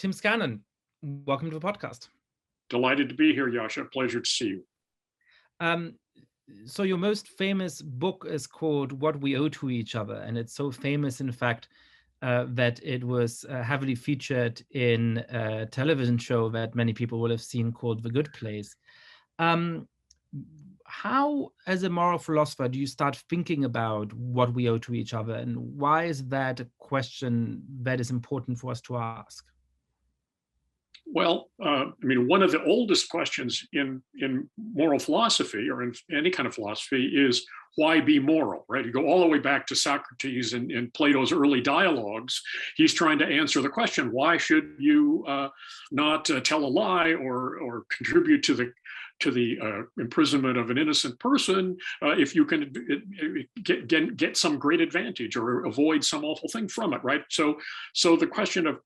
Tim Scanlon, welcome to the podcast. Delighted to be here, Yascha. Pleasure to see you. Um, so your most famous book is called What We Owe to Each Other, and it's so famous, in fact, that it was heavily featured in a television show that many people will have seen called The Good Place. How, as a moral philosopher, do you start thinking about what we owe to each other, and why is that a question that is important for us to ask? Well, one of the oldest questions in moral philosophy or in any kind of philosophy is why be moral, right? You go all the way back to Socrates and in Plato's early dialogues. He's trying to answer the question, why should you not tell a lie or contribute to the imprisonment of an innocent person if you can get some great advantage or avoid some awful thing from it, right? So the question of,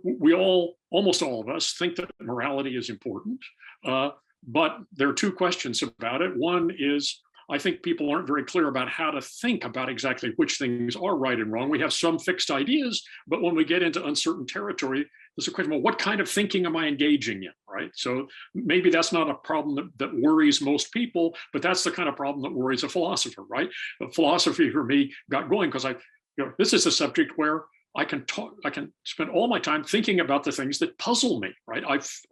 we almost all of us think that morality is important, but there are two questions about it. One is, I think people aren't very clear about how to think about exactly which things are right and wrong. We have some fixed ideas, but when we get into uncertain territory, there's a question of, well, what kind of thinking am I engaging in, right? So maybe that's not a problem that worries most people, but that's the kind of problem that worries a philosopher, right? Philosophy for me got going because this is a subject where I can spend all my time thinking about the things that puzzle me, right?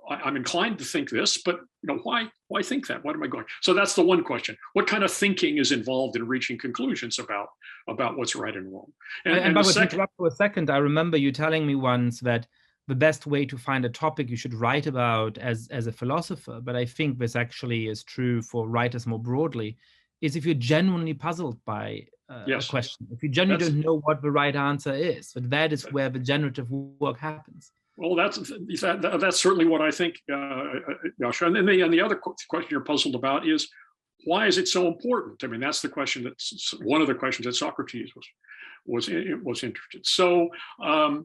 I'm inclined to think this, but why think that? What am I going? So that's the one question. What kind of thinking is involved in reaching conclusions about what's right and wrong? And by the way, to interrupt for a second, I remember you telling me once that the best way to find a topic you should write about as a philosopher, but I think this actually is true for writers more broadly, is if you're genuinely puzzled by a question. If you genuinely don't know what the right answer is, but that is where the generative work happens. Well, that's certainly what I think, Yascha. And then the other question you're puzzled about is, why is it so important? I mean, that's the question. That's one of the questions that Socrates was interested. So I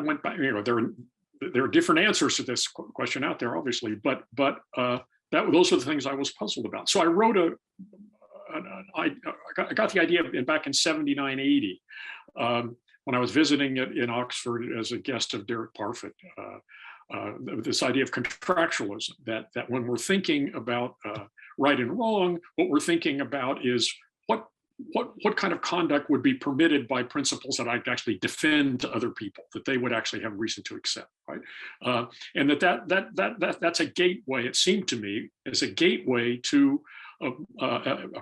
went back. There are different answers to this question out there, obviously, but those are the things I was puzzled about. So I wrote I got the idea back in 79, 80, when I was visiting in Oxford as a guest of Derek Parfit, this idea of contractualism, that when we're thinking about right and wrong, what we're thinking about is what kind of conduct would be permitted by principles that I'd actually defend to other people, that they would actually have reason to accept, right? And that's a gateway, it seemed to me, as a gateway to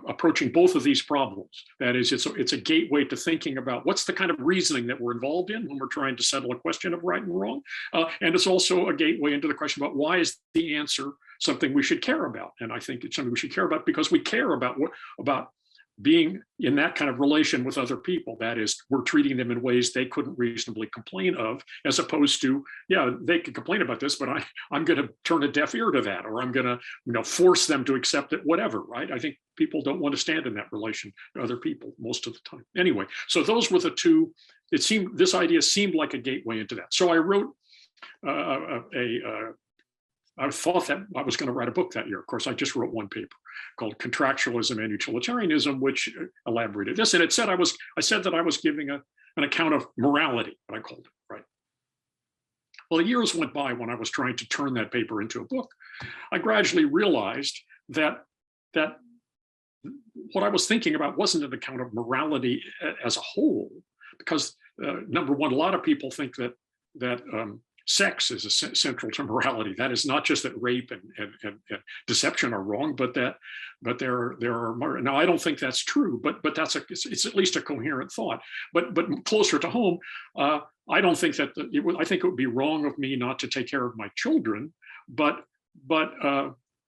approaching both of these problems. That is, it's a gateway to thinking about what's the kind of reasoning that we're involved in when we're trying to settle a question of right and wrong. And it's also a gateway into the question about why is the answer something we should care about. And I think it's something we should care about because we care about being in that kind of relation with other people. That is, we're treating them in ways they couldn't reasonably complain of, as opposed to, they could complain about this, but I'm going to turn a deaf ear to that, or I'm going to force them to accept it, whatever, right? I think people don't want to stand in that relation to other people most of the time. Anyway, so those were the two. This idea seemed like a gateway into that. So I wrote I thought that I was going to write a book that year. Of course, I just wrote one paper called Contractualism and Utilitarianism, which elaborated this. And I said that I was giving an account of morality, what I called it, right? Well, years went by when I was trying to turn that paper into a book. I gradually realized that what I was thinking about wasn't an account of morality as a whole, because number one, a lot of people think that sex is central to morality. That is not just that rape and deception are wrong, but there are. Now, I don't think that's true, but it's at least a coherent thought. But closer to home, I don't think that I think it would be wrong of me not to take care of my children, but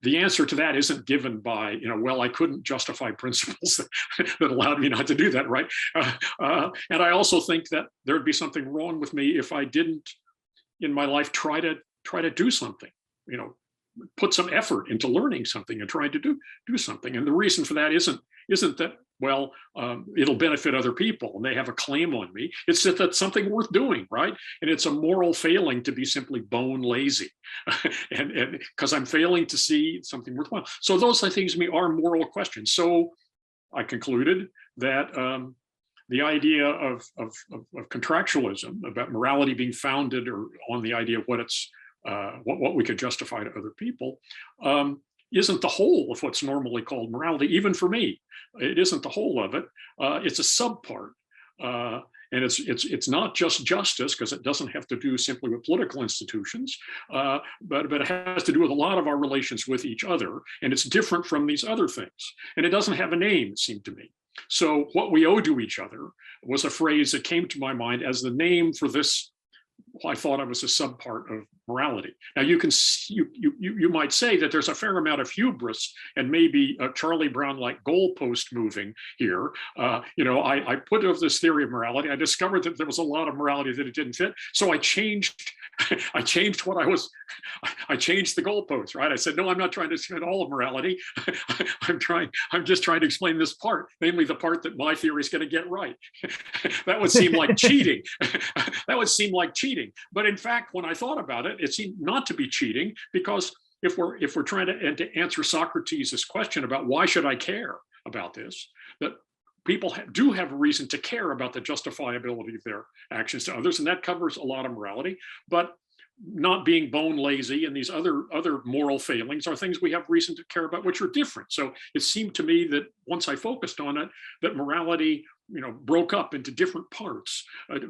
the answer to that isn't given by, I couldn't justify principles that allowed me not to do that, right? And I also think that there'd be something wrong with me if I didn't, in my life, try to do something, put some effort into learning something and trying to do something. And the reason for that isn't that, it'll benefit other people and they have a claim on me. It's that that's something worth doing, right? And it's a moral failing to be simply bone lazy, and because I'm failing to see something worthwhile. So those things to me are moral questions. So I concluded that the idea of contractualism, about morality being founded or on the idea of what we could justify to other people, isn't the whole of what's normally called morality. Even for me, it isn't the whole of it. It's a subpart. And it's not just justice, because it doesn't have to do simply with political institutions, but it has to do with a lot of our relations with each other, and it's different from these other things. And it doesn't have a name, it seemed to me. So what we owe to each other was a phrase that came to my mind as the name for this, I thought of as a subpart of morality. Now you might say that there's a fair amount of hubris and maybe a Charlie Brown-like goalpost moving here. I put up this theory of morality. I discovered that there was a lot of morality that it didn't fit, so I changed. I changed I changed the goalposts, right? I said, no, I'm not trying to explain all of morality. I'm just trying to explain this part, namely the part that my theory is going to get right. That would seem like cheating. That would seem like cheating. But in fact, when I thought about it, it seemed not to be cheating, because if we're trying to answer Socrates' question about why should I care about this, that people do have a reason to care about the justifiability of their actions to others, and that covers a lot of morality. But not being bone lazy and these other moral failings are things we have reason to care about, which are different. So it seemed to me that once I focused on it, that morality, broke up into different parts,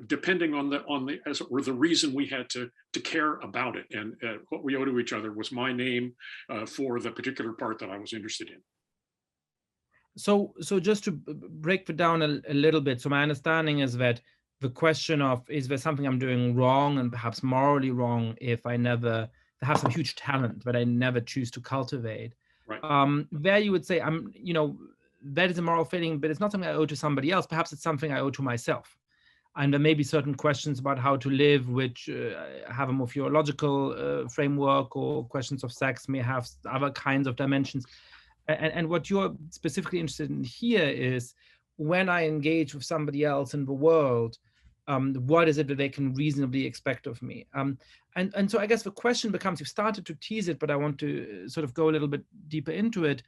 depending on the as it were, the reason we had to care about it. And what we owe to each other was my name for the particular part that I was interested in. So just to break it down a little bit, so my understanding is that the question of, is there something I'm doing wrong and perhaps morally wrong if I never have some huge talent that I never choose to cultivate? Right. There you would say, that is a moral failing, but it's not something I owe to somebody else. Perhaps it's something I owe to myself. And there may be certain questions about how to live, which have a more theological framework, or questions of sex may have other kinds of dimensions. And what you're specifically interested in here is, when I engage with somebody else in the world, what is it that they can reasonably expect of me? And so I guess the question becomes, you've started to tease it, but I want to sort of go a little bit deeper into it.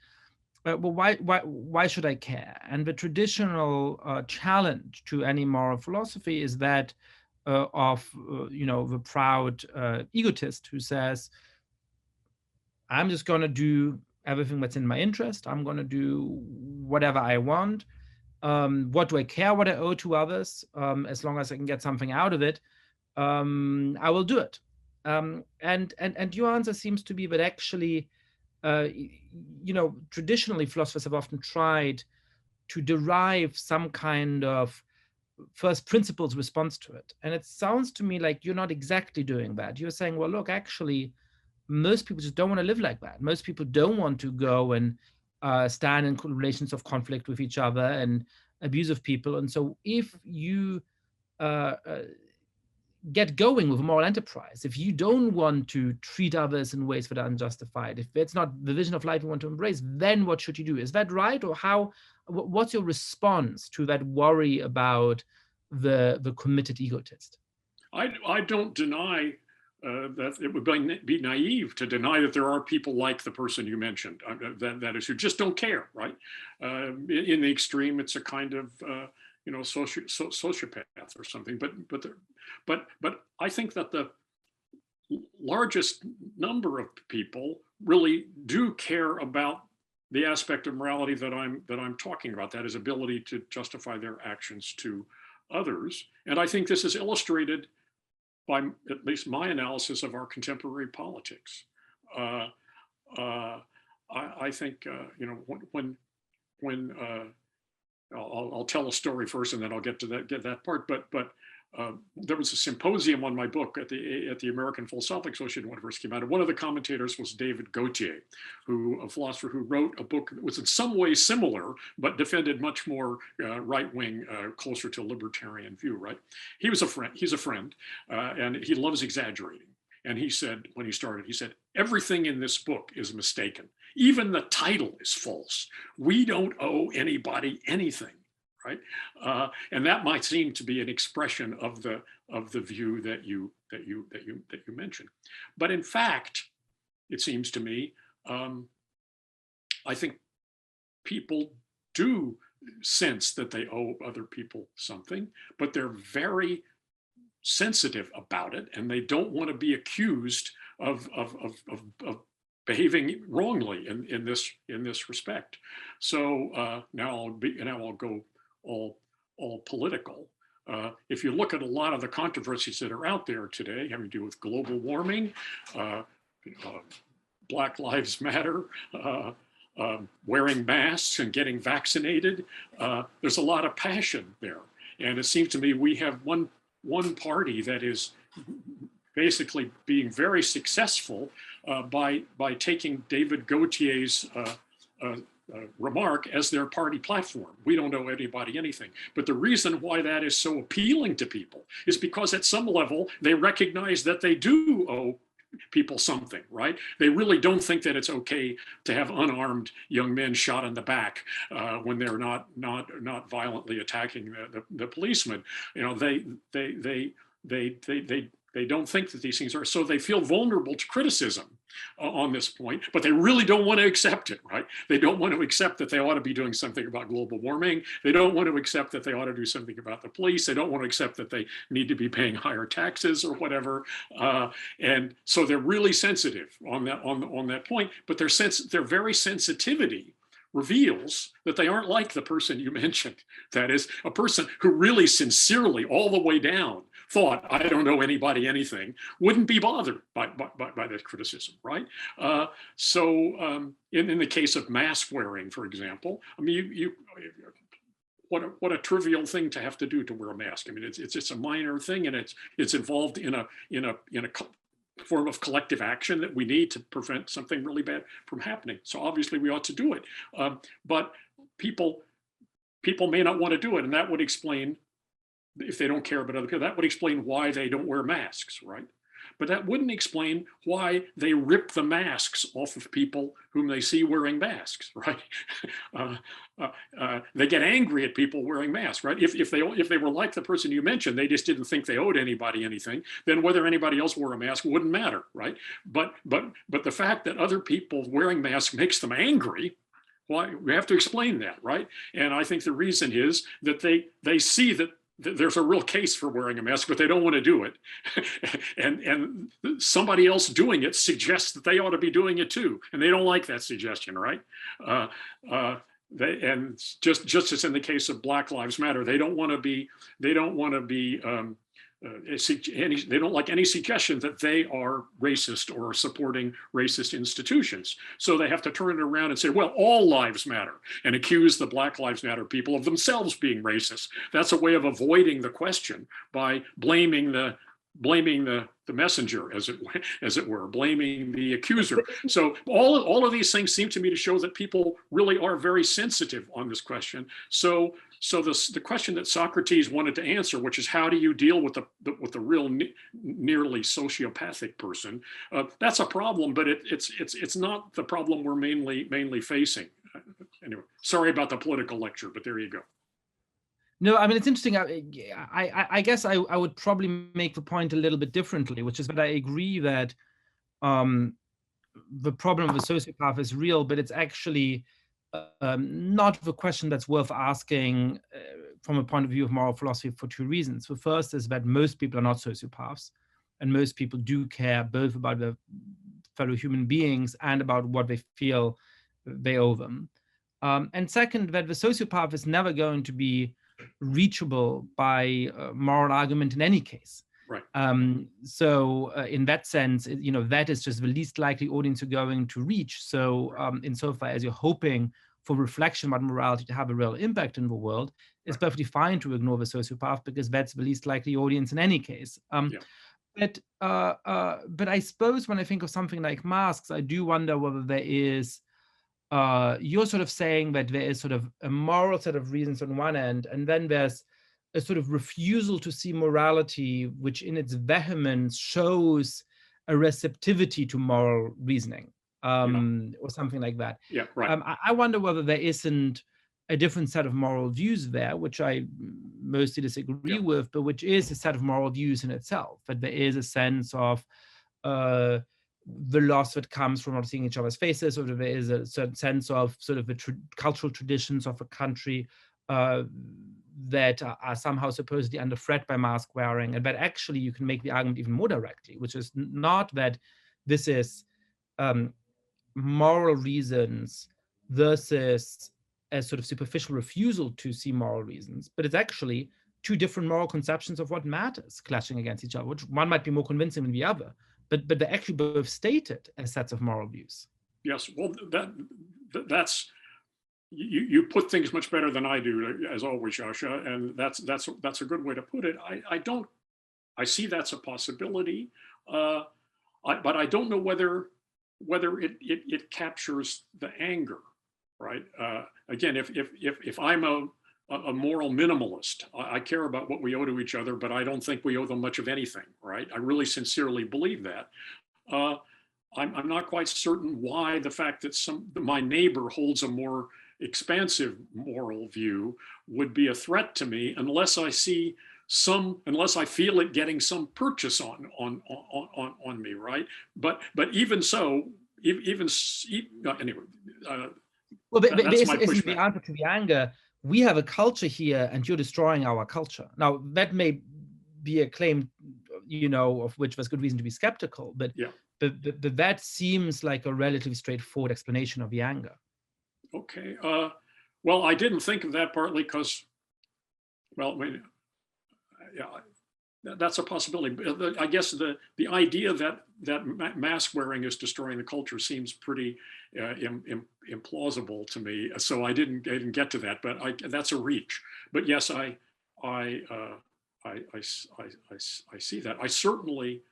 Well, why should I care? And the traditional challenge to any moral philosophy is that of the proud egotist who says, I'm just going to do everything that's in my interest. I'm going to do whatever I want. What do I care what I owe to others? As long as I can get something out of it, I will do it. And your answer seems to be that actually, traditionally philosophers have often tried to derive some kind of first principles response to it. And it sounds to me like you're not exactly doing that. You're saying, well, look, actually, most people just don't want to live like that. Most people don't want to go and stand in relations of conflict with each other and abusive people. And so if you get going with a moral enterprise, if you don't want to treat others in ways that are unjustified, if it's not the vision of life you want to embrace, then what should you do? Is that right? Or what's your response to that worry about the committed egotist? I don't deny that it would be naive to deny that there are people like the person you mentioned, that is, who just don't care, right? In the extreme, it's a kind of sociopath or something. But I think that the largest number of people really do care about the aspect of morality that I'm talking about, that is, ability to justify their actions to others. And I think this is illustrated by at least my analysis of our contemporary politics. I think when I'll tell a story first, and then I'll get to that part. But there was a symposium on my book at the American Philosophical Association when it first came out. And one of the commentators was David Gautier, a philosopher who wrote a book that was in some ways similar, but defended much more right-wing, closer to libertarian view. Right? He's a friend, and he loves exaggerating. And he said, when he started, he said, everything in this book is mistaken. Even the title is false. We don't owe anybody anything, right? And that might seem to be an expression of the view that you mentioned. But in fact, it seems to me, I think people do sense that they owe other people something, but they're very sensitive about it, and they don't want to be accused of behaving wrongly in this respect. So now I'll go all political. If you look at a lot of the controversies that are out there today, having to do with global warming, Black Lives Matter, wearing masks and getting vaccinated, there's a lot of passion there. And it seems to me we have one party that is basically being very successful by taking David Gautier's remark as their party platform. We don't owe anybody anything. But the reason why that is so appealing to people is because at some level they recognize that they do owe people something, right? They really don't think that it's okay to have unarmed young men shot in the back when they're not violently attacking the policemen. You know, they don't think that these things are, so they feel vulnerable to criticism on this point, but they really don't want to accept it, right? They don't want to accept that they ought to be doing something about global warming. They don't want to accept that they ought to do something about the police. They don't want to accept that they need to be paying higher taxes or whatever. And so they're really sensitive on that point, but their very sensitivity reveals that they aren't like the person you mentioned. That is, a person who really sincerely, all the way down, thought, I don't know anybody anything, wouldn't be bothered by that criticism, right? So in the case of mask wearing, for example, I mean, what a trivial thing to have to do to wear a mask. I mean, it's a minor thing, and it's involved in a form of collective action that we need to prevent something really bad from happening. So obviously we ought to do it. But people may not want to do it, and that would explain, if they don't care about other people, that would explain why they don't wear masks, right? But that wouldn't explain why they rip the masks off of people whom they see wearing masks, right? They get angry at people wearing masks, right? If they were like the person you mentioned, they just didn't think they owed anybody anything, then whether anybody else wore a mask wouldn't matter, right? But the fact that other people wearing masks makes them angry, well, we have to explain that, right? And I think the reason is that they see that there's a real case for wearing a mask, but they don't want to do it. and somebody else doing it suggests that they ought to be doing it too. And they don't like that suggestion, right? And just as in the case of Black Lives Matter, they don't want to be they don't like any suggestion that they are racist or supporting racist institutions. So they have to turn it around and say, well, all lives matter, and accuse the Black Lives Matter people of themselves being racist. That's a way of avoiding the question by blaming the messenger, as it were, blaming the accuser. So all of these things seem to me to show that people really are very sensitive on this question. So the question that Socrates wanted to answer, which is how do you deal with the real nearly sociopathic person, that's a problem, but it's not the problem we're mainly facing. Anyway, sorry about the political lecture, but there you go. No, I mean, it's interesting. I guess I would probably make the point a little bit differently, which is that I agree that the problem of a sociopath is real, but it's actually not the question that's worth asking from a point of view of moral philosophy for two reasons. The first is that most people are not sociopaths, and most people do care both about their fellow human beings and about what they feel they owe them. And second, that the sociopath is never going to be reachable by moral argument in any case. Right. So in that sense, that is just the least likely audience you're going to reach. So insofar as you're hoping for reflection about morality to have a real impact in the world, it's perfectly fine to ignore the sociopath because that's the least likely audience in any case. But I suppose when I think of something like masks, I do wonder whether there is you're sort of saying that there is sort of a moral set of reasons on one end, and then there's a sort of refusal to see morality, which in its vehemence shows a receptivity to moral reasoning, or something like that. Yeah, right. I wonder whether there isn't a different set of moral views there, which I mostly disagree with, but which is a set of moral views in itself, that there is a sense of the loss that comes from not seeing each other's faces, or there is a certain sense of sort of the cultural traditions of a country uh, that are somehow supposedly under threat by mask wearing, and that actually you can make the argument even more directly, which is not that this is moral reasons versus a sort of superficial refusal to see moral reasons, but it's actually two different moral conceptions of what matters clashing against each other, which one might be more convincing than the other, but they're actually both stated as sets of moral views. Yes, well, that's you put things much better than I do, as always, Yascha, and that's a good way to put it. I see that's a possibility, but I don't know whether it captures the anger, right? Again, if I'm a moral minimalist, I care about what we owe to each other, but I don't think we owe them much of anything, right? I really sincerely believe that. I'm not quite certain why the fact that my neighbor holds a more expansive moral view would be a threat to me unless I feel it getting some purchase on me, right? But even so, anyway, well, that's my isn't the pushback. answer to the anger? We have a culture here, and you're destroying our culture. Now, that may be a claim, of which there's good reason to be skeptical, but yeah. But that seems like a relatively straightforward explanation of the anger. Okay. Well, I didn't think of that partly because, well, yeah, that's a possibility. I guess the idea that mask wearing is destroying the culture seems pretty implausible to me. So I didn't get to that, but that's a reach. But yes, I see that. I certainly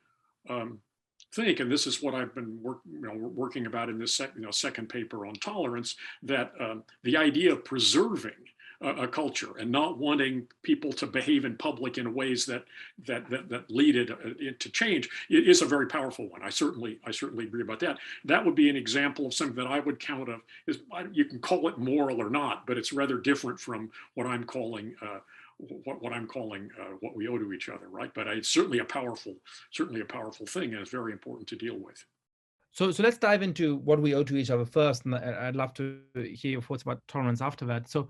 think, and this is what I've been working about in this second paper on tolerance, that the idea of preserving a culture and not wanting people to behave in public in ways that lead it to change is a very powerful one. I certainly agree about that. That would be an example of something that I would count you can call it moral or not, but it's rather different from what I'm calling what we owe to each other, right? But it's certainly a powerful thing, and it's very important to deal with. So let's dive into what we owe to each other first, and I'd love to hear your thoughts about tolerance after that. So,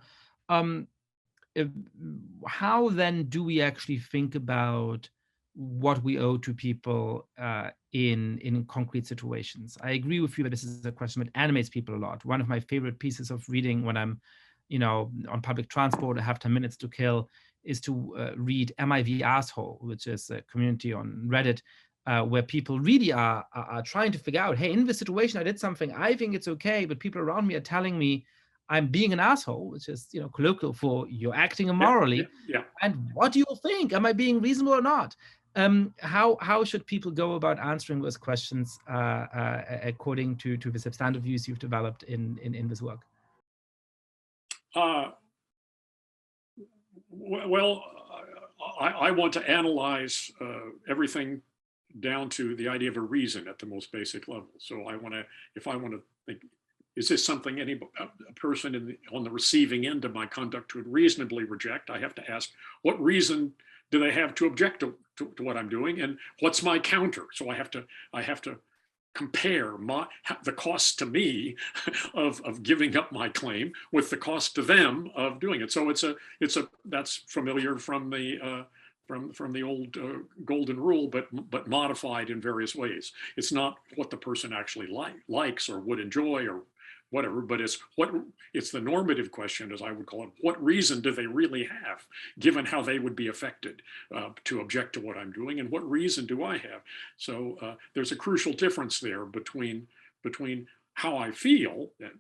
how then do we actually think about what we owe to people in concrete situations? I agree with you that this is a question that animates people a lot. One of my favorite pieces of reading when I'm, on public transport, I have 10 minutes to kill, is to read Am I the Asshole, which is a community on Reddit where people really are trying to figure out, hey, in this situation, I did something, I think it's okay, but people around me are telling me I'm being an asshole, which is, colloquial for you're acting immorally. Yeah. And what do you think? Am I being reasonable or not? How should people go about answering those questions according to the substantive views you've developed in this work? Well, I want to analyze everything down to the idea of a reason at the most basic level. So if I want to think, is this something a person on the receiving end of my conduct would reasonably reject? I have to ask, what reason do they have to object to what I'm doing, and what's my counter? So I have to compare the cost to me of giving up my claim with the cost to them of doing it. So that's familiar from the old golden rule, but modified in various ways. It's not what the person actually likes or would enjoy or whatever, but it's the normative question, as I would call it. What reason do they really have, given how they would be affected, to object to what I'm doing, and what reason do I have? So there's a crucial difference there between how I feel and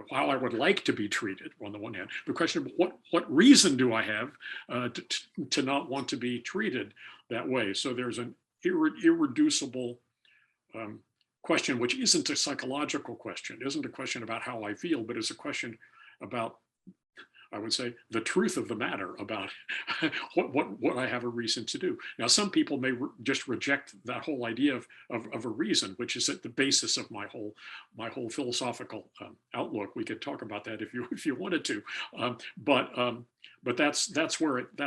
how I would like to be treated on the one hand. The question of what reason do I have to not want to be treated that way? So there's an irreducible question, which isn't a psychological question, isn't a question about how I feel, but is a question about, I would say, the truth of the matter about what I have a reason to do. Now, some people may just reject that whole idea of a reason, which is at the basis of my whole philosophical outlook. We could talk about that if you wanted to, but that's where it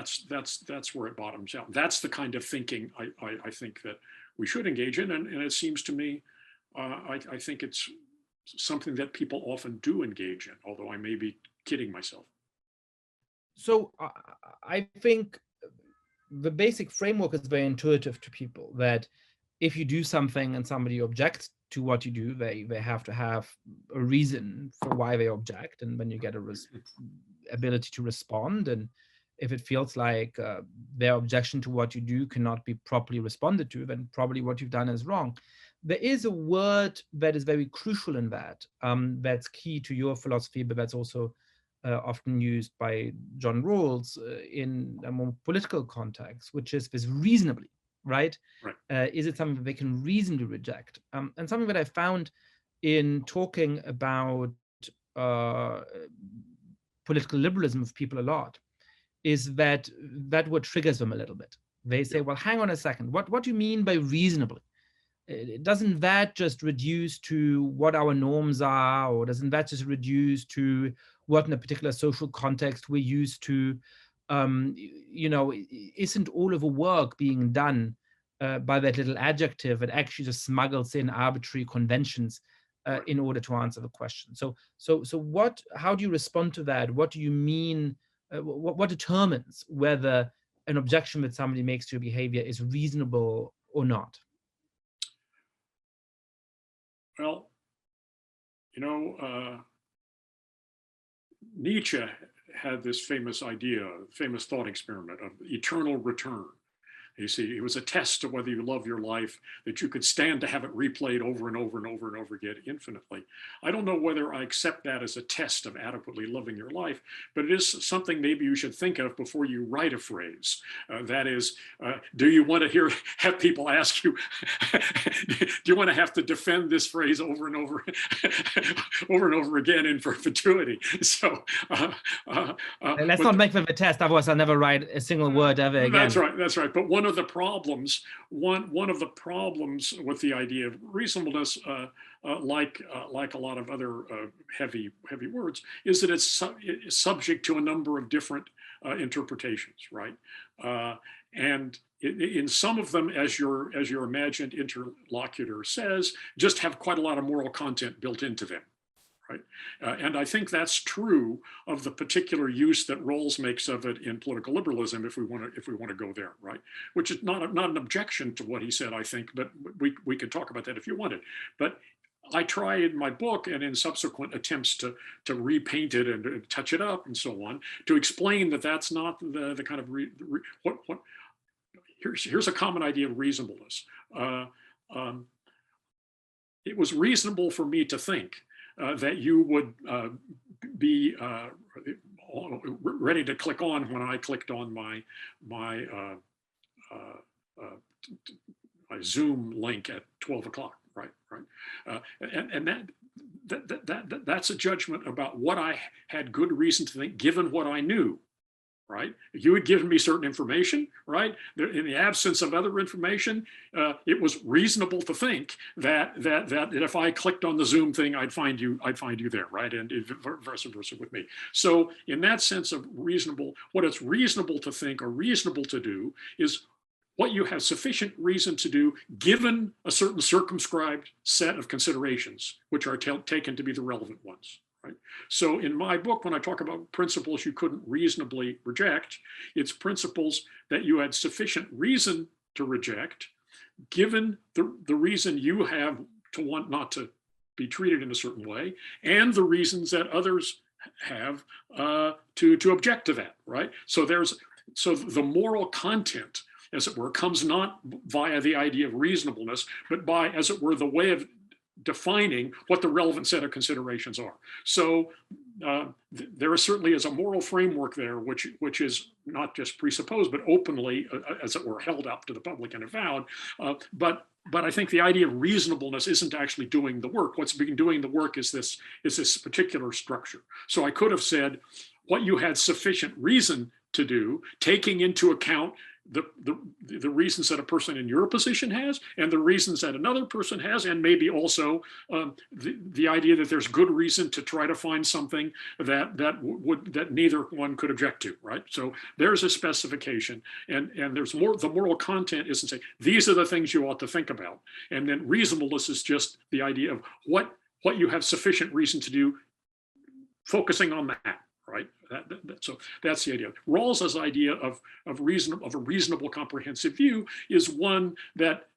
bottoms out. That's the kind of thinking I think that we should engage in, and it seems to me I think it's something that people often do engage in, although I may be kidding myself. So I think the basic framework is very intuitive to people, that if you do something and somebody objects to what you do, they have to have a reason for why they object. And when you get a ability to respond, and if it feels like their objection to what you do cannot be properly responded to, then probably what you've done is wrong. There is a word that is very crucial in that, that's key to your philosophy, but that's also often used by John Rawls in a more political context, which is this reasonably, right? Right. Is it something that they can reasonably reject? And something that I found in talking about uh, political liberalism with people a lot is that word triggers them a little bit. They say, well, hang on a second, what do you mean by reasonably? Doesn't that just reduce to what our norms are, or doesn't that just reduce to what in a particular social context we're used to? Isn't all of the work being done by that little adjective that actually just smuggles in arbitrary conventions in order to answer the question? So what? How do you respond to that? What do you mean? What determines whether an objection that somebody makes to your behavior is reasonable or not? Well, Nietzsche had this famous thought experiment of eternal return. You see, it was a test of whether you love your life, that you could stand to have it replayed over and over and over and over again infinitely. I don't know whether I accept that as a test of adequately loving your life, but it is something maybe you should think of before you write a phrase. That is, do you want to have people ask you, do you want to have to defend this phrase over and over, over and over again in perpetuity? So let's not make them a test, otherwise I'll never write a single word ever again. That's right. But one of the problems with the idea of reasonableness, like a lot of other heavy words, is that it's subject to a number of different interpretations, right? And in some of them, as your imagined interlocutor says, just have quite a lot of moral content built into them. Right. And I think that's true of the particular use that Rawls makes of it in political liberalism, if we want to go there, right? Which is not an objection to what he said, I think, but we could talk about that if you wanted. But I try in my book and in subsequent attempts to repaint it and touch it up and so on, to explain that that's not the kind of here's a common idea of reasonableness. It was reasonable for me to think that you would be ready to click on when I clicked on my Zoom link at 12 o'clock, right? And that's a judgment about what I had good reason to think, given what I knew. Right? You had given me certain information, right? In the absence of other information, it was reasonable to think that if I clicked on the Zoom thing, I'd find you there, right? And vice versa with me. So in that sense of reasonable, what it's reasonable to think or reasonable to do is what you have sufficient reason to do, given a certain circumscribed set of considerations, which are taken to be the relevant ones. Right? So in my book, when I talk about principles you couldn't reasonably reject, it's principles that you had sufficient reason to reject, given the reason you have to want not to be treated in a certain way, and the reasons that others have to object to that, right? So the moral content, as it were, comes not via the idea of reasonableness, but by, as it were, the way of defining what the relevant set of considerations are. So there certainly is a moral framework there, which is not just presupposed, but openly, as it were, held up to the public and avowed. But I think the idea of reasonableness isn't actually doing the work. What's been doing the work is this particular structure. So I could have said what you had sufficient reason to do, taking into account the reasons that a person in your position has, and the reasons that another person has, and maybe also the idea that there's good reason to try to find something that neither one could object to, right? So there's a specification, and there's more. The moral content isn't saying these are the things you ought to think about, and then reasonableness is just the idea of what you have sufficient reason to do, focusing on that, right? So that's the idea. Rawls's idea of a reasonable comprehensive view is one that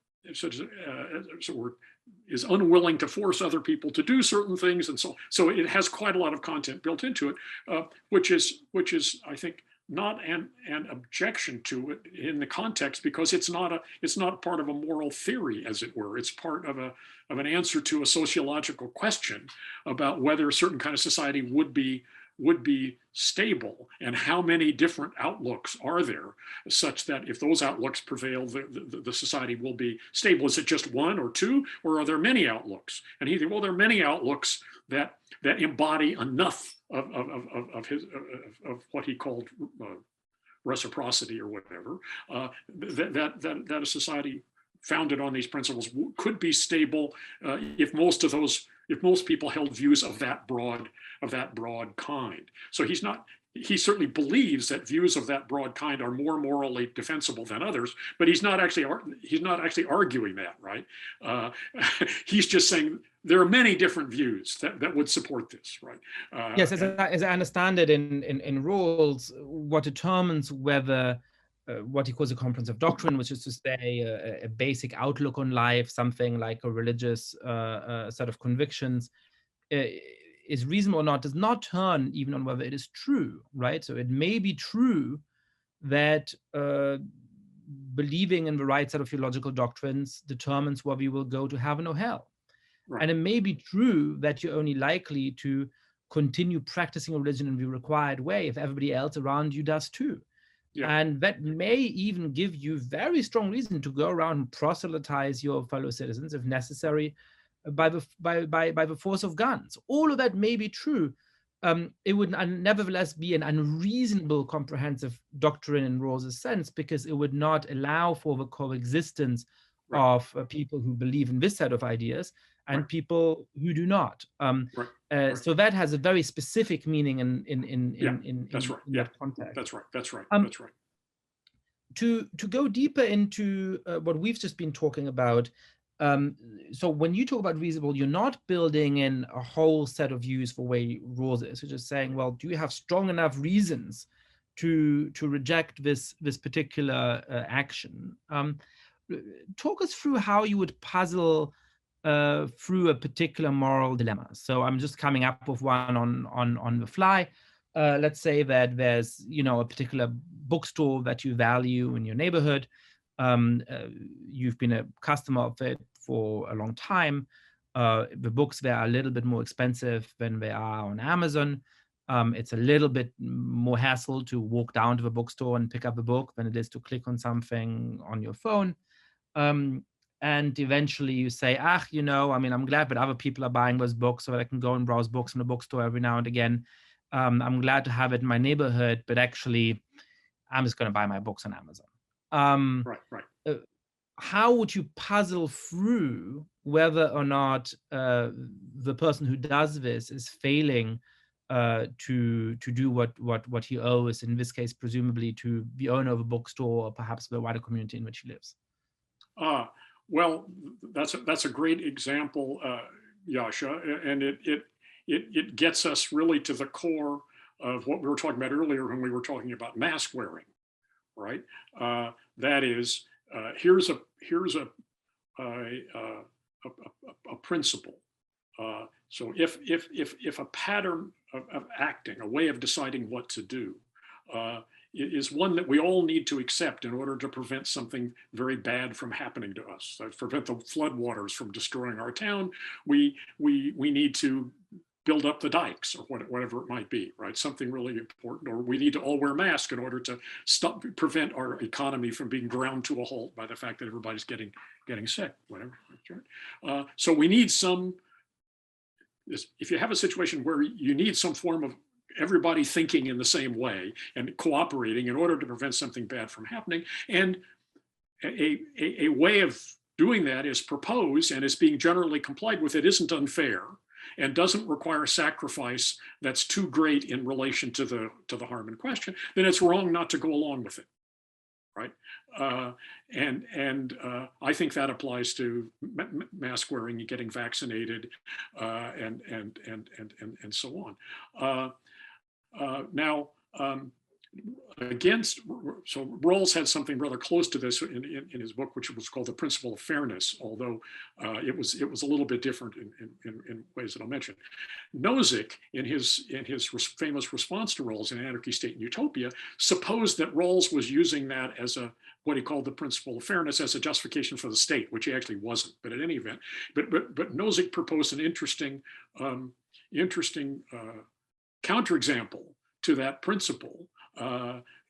is unwilling to force other people to do certain things, and so it has quite a lot of content built into it, which is I think not an objection to it in the context, because it's not part of a moral theory, as it were. It's part of an answer to a sociological question about whether a certain kind of society would be stable, and how many different outlooks are there such that if those outlooks prevail, the society will be stable. Is it just one or two, or are there many outlooks? And he said, well, there are many outlooks that embody enough of what he called reciprocity or whatever, that a society founded on these principles could be stable if most people held views of that broad kind. So he certainly believes that views of that broad kind are more morally defensible than others, but he's not actually arguing that, right? He's just saying there are many different views that would support this, right? Yes, as I understand it, in Rawls, what determines whether what he calls a comprehensive doctrine, which is to say a basic outlook on life, something like a religious set of convictions, is reasonable or not, does not turn even on whether it is true, right? So it may be true that believing in the right set of theological doctrines determines whether you will go to heaven or hell. Right. And it may be true that you're only likely to continue practicing a religion in the required way if everybody else around you does too. Yeah. And that may even give you very strong reason to go around and proselytize your fellow citizens, if necessary, by the force of guns. All of that may be true. It would nevertheless be an unreasonable comprehensive doctrine in Rawls's sense, because it would not allow for the coexistence right. of people who believe in this set of ideas and right. people who do not. Right. So that has a very specific meaning in that context. That's right. That's right. To go deeper into what we've just been talking about, so when you talk about reasonable, you're not building in a whole set of views for way Rawls is. You're just saying, well, do you have strong enough reasons to reject this particular action? Talk us through how you would puzzle through a particular moral dilemma. So I'm just coming up with one on the fly. Let's say that there's a particular bookstore that you value in your neighborhood. You've been a customer of it for a long time. The books there are a little bit more expensive than they are on Amazon. It's a little bit more hassle to walk down to the bookstore and pick up a book than it is to click on something on your phone. And eventually you say, I'm glad that other people are buying those books so that I can go and browse books in the bookstore every now and again. I'm glad to have it in my neighborhood, but actually I'm just going to buy my books on Amazon. Right. How would you puzzle through whether or not the person who does this is failing to do what he owes, in this case, presumably to the owner of a bookstore or perhaps the wider community in which he lives? Well, that's a great example, Yascha, and it gets us really to the core of what we were talking about earlier when we were talking about mask wearing, right? That is, here's a principle. So if a pattern of acting, a way of deciding what to do, is one that we all need to accept in order to prevent something very bad from happening to us, prevent the floodwaters from destroying our town, we need to build up the dikes or whatever it might be, right? Something really important, or we need to all wear masks in order to prevent our economy from being ground to a halt by the fact that everybody's getting sick, whatever. Right? So we need if you have a situation where you need some form of everybody thinking in the same way and cooperating in order to prevent something bad from happening, and a way of doing that is proposed and is being generally complied with, it isn't unfair and doesn't require sacrifice that's too great in relation to the harm in question, then it's wrong not to go along with it, right? And I think that applies to mask wearing and getting vaccinated and so on. Now, against, so Rawls had something rather close to this in his book, which was called The Principle of Fairness, although it was a little bit different in ways that I'll mention. Nozick, in his famous response to Rawls in Anarchy, State, and Utopia, supposed that Rawls was using that as what he called the principle of fairness as a justification for the state, which he actually wasn't. But in any event, but Nozick proposed an interesting counterexample to that principle,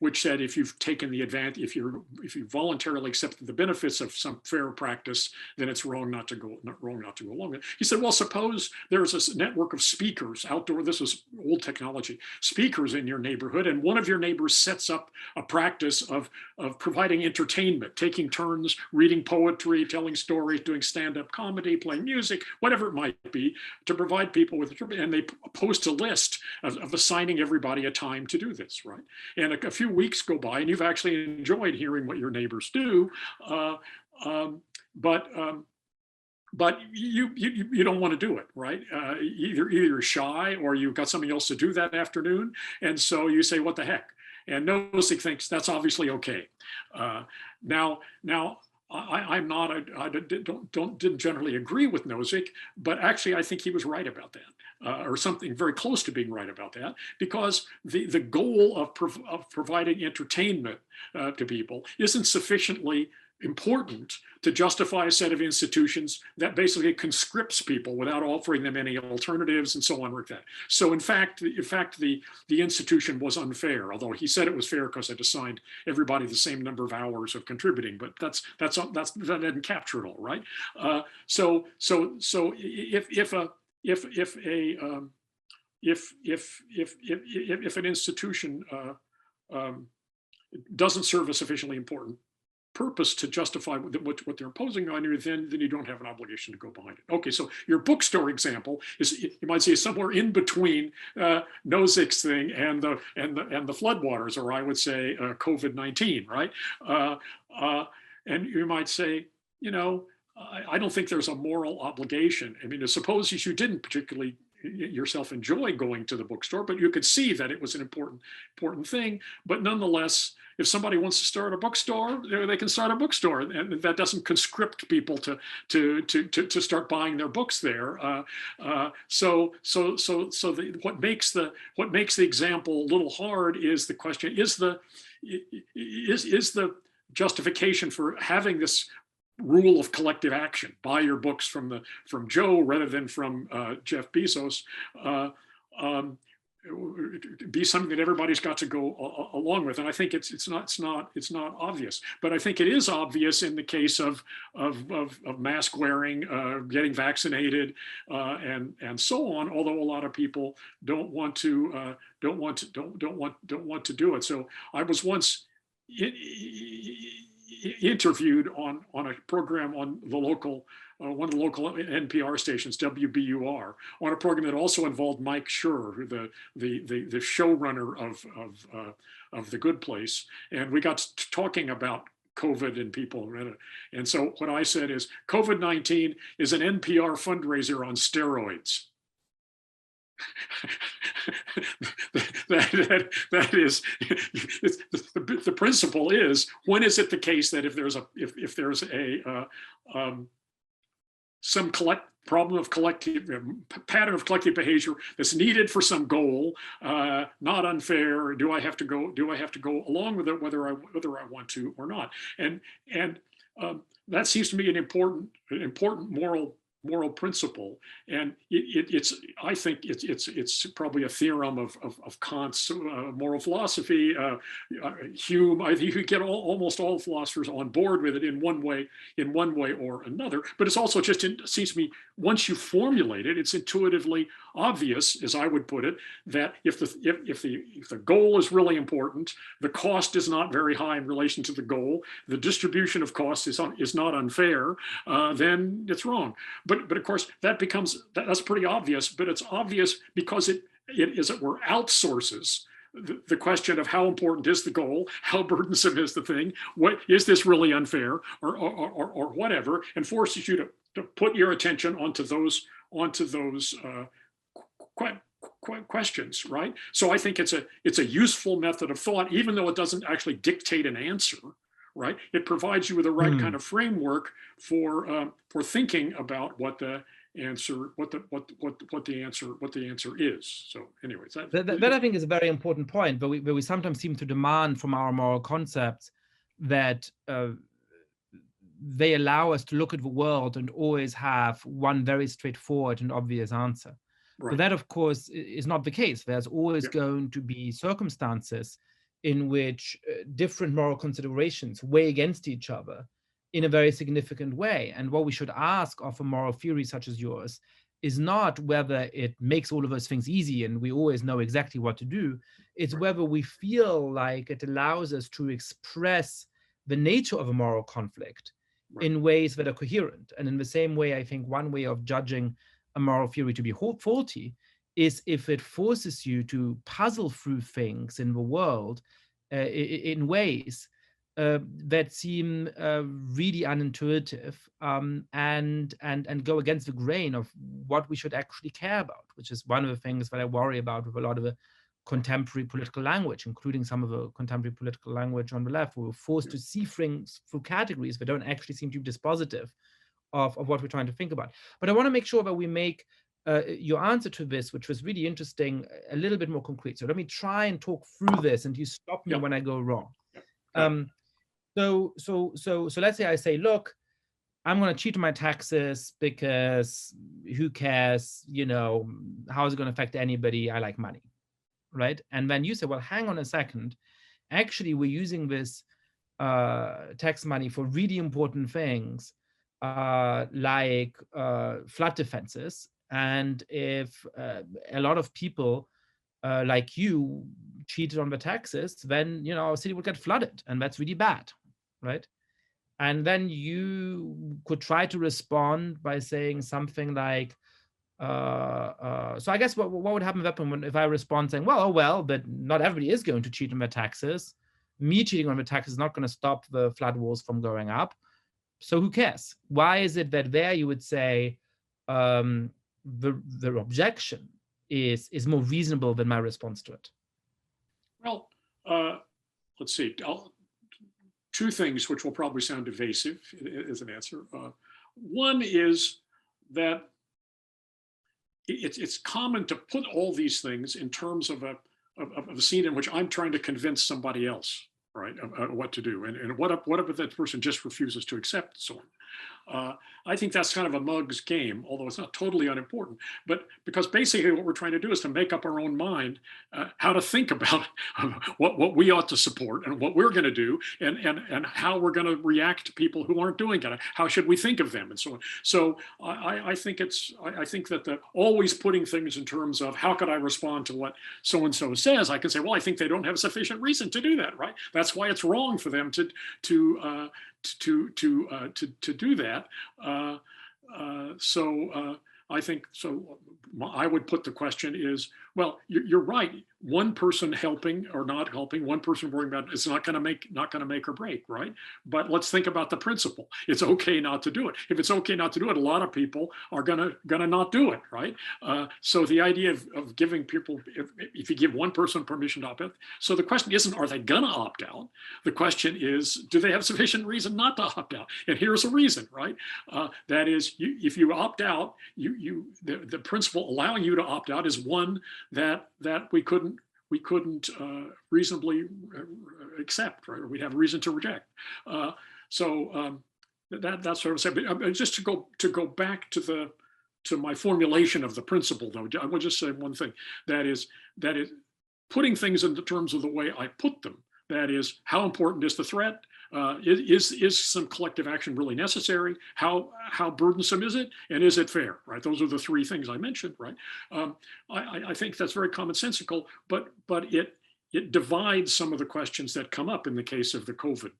which said if you've taken the advantage, if you voluntarily accepted the benefits of some fair practice, then it's wrong not to go along with it. He said, well, suppose there's a network of speakers outdoor. This was old technology, speakers in your neighborhood, and one of your neighbors sets up a practice of providing entertainment, taking turns reading poetry, telling stories, doing stand-up comedy, playing music, whatever it might be, to provide people with, and they post a list of assigning everybody a time to do this, right? And a few weeks go by and you've actually enjoyed hearing what your neighbors do, but you don't want to do it, right? Either you're shy or you've got something else to do that afternoon, and so you say, what the heck? And Nozick thinks that's obviously okay. Now I didn't generally agree with Nozick, but actually I think he was right about that. Or something very close to being right about that, because the goal of providing entertainment to people isn't sufficiently important to justify a set of institutions that basically conscripts people without offering them any alternatives and so on like that. So in fact, the institution was unfair, although he said it was fair because it assigned everybody the same number of hours of contributing, but that didn't capture it all, right? So if an institution doesn't serve a sufficiently important purpose to justify what they're imposing on you, then you don't have an obligation to go behind it. Okay, so your bookstore example is, you might say, somewhere in between Nozick's thing and the floodwaters, or I would say COVID-19, right? And you might say, I don't think there's a moral obligation. I mean, suppose you didn't particularly yourself enjoy going to the bookstore, but you could see that it was an important thing. But nonetheless, if somebody wants to start a bookstore, they can start a bookstore, and that doesn't conscript people to start buying their books there. What makes the example a little hard is the question: is the justification for having this rule of collective action, buy your books from Joe rather than from Jeff Bezos, be something that everybody's got to go along with? And I think it's not obvious, but I think it is obvious in the case of mask wearing, getting vaccinated, and so on. Although a lot of people don't want to do it. So I was once interviewed on a program on the local one of the local NPR stations, WBUR, on a program that also involved Mike Schur, who the showrunner of The Good Place, and we got to talking about COVID and people. And so what I said is, COVID-19 is an NPR fundraiser on steroids. that is, the principle is, when is it the case that if there's some pattern of collective behavior that's needed for some goal, not unfair, do I have to go along with it whether I want to or not? And that seems to me an important moral principle, and I think it's probably a theorem of Kant's moral philosophy. Hume, I think you could get almost all philosophers on board with it in one way or another. But it's also just, it seems to me, once you formulate it, it's intuitively obvious, as I would put it, that if the goal is really important, the cost is not very high in relation to the goal, the distribution of costs is not unfair, then it's wrong. But of course, that's pretty obvious, but it's obvious because it as it were outsources the question of how important is the goal, how burdensome is the thing, what is this really unfair, or whatever, and forces you to put your attention onto those questions, right? So I think it's a useful method of thought, even though it doesn't actually dictate an answer, right? It provides you with the right kind of framework for thinking about what the answer is. So anyways, that I think is a very important point, but we sometimes seem to demand from our moral concepts that they allow us to look at the world and always have one very straightforward and obvious answer. right. But that, of course, is not the case. There's always going to be circumstances in which different moral considerations weigh against each other in a very significant way. And what we should ask of a moral theory such as yours is not whether it makes all of those things easy and we always know exactly what to do. It's whether we feel like it allows us to express the nature of a moral conflict in ways that are coherent. And in the same way, I think one way of judging a moral theory to be faulty is if it forces you to puzzle through things in the world in ways that seem really unintuitive and go against the grain of what we should actually care about, which is one of the things that I worry about with a lot of the contemporary political language, including some of the contemporary political language on the left, where we're forced to see things through categories that don't actually seem to be dispositive of what we're trying to think about. But I want to make sure that we make your answer to this, which was really interesting, a little bit more concrete. So let me try and talk through this, and you stop me when I go wrong. So let's say I say, look, I'm going to cheat on my taxes because who cares? You know, how is it going to affect anybody? I like money, right? And then you say, well, hang on a second. Actually, we're using this tax money for really important things like flood defenses. And if a lot of people like you cheated on the taxes, then our city would get flooded, and that's really bad, right? And then you could try to respond by saying something like, so I guess what would happen if I respond saying, well, but not everybody is going to cheat on their taxes. Me cheating on the taxes is not going to stop the flood walls from going up. So who cares? Why is it that there you would say the objection is more reasonable than my response to it? Well, let's see. Two things which will probably sound evasive as an answer. One is that it's common to put all these things in terms of a scene in which I'm trying to convince somebody else, right, what to do, and what if that person just refuses to accept, so on. I think that's kind of a mug's game, although it's not totally unimportant. But because basically what we're trying to do is to make up our own mind how to think about what we ought to support and what we're going to do, and how we're going to react to people who aren't doing it. How should we think of them, and so on. So I think that always putting things in terms of how could I respond to what so and so says. I can say, well, I think they don't have sufficient reason to do that, right? That's why it's wrong for them to do that. I think so. I would put the question is, well, you're right. One person helping or not helping, one person worrying about it's not going to make or break, right? But let's think about the principle. It's okay not to do it. If it's okay not to do it, a lot of people are gonna not do it, right? So the idea of giving people, if you give one person permission to opt out, so the question isn't are they gonna opt out? The question is, do they have sufficient reason not to opt out? And here's a reason, right? That is, if you opt out, the principle allowing you to opt out is one that we couldn't reasonably accept, right? Or we'd have reason to reject. That's sort of said. But just to go back to my formulation of the principle, though, I will just say one thing. That is putting things into terms of the way I put them. That is, how important is the threat? Is some collective action really necessary? How burdensome is it? And is it fair? Right? Those are the three things I mentioned. Right? I think that's very commonsensical, but it divides some of the questions that come up in the case of the COVID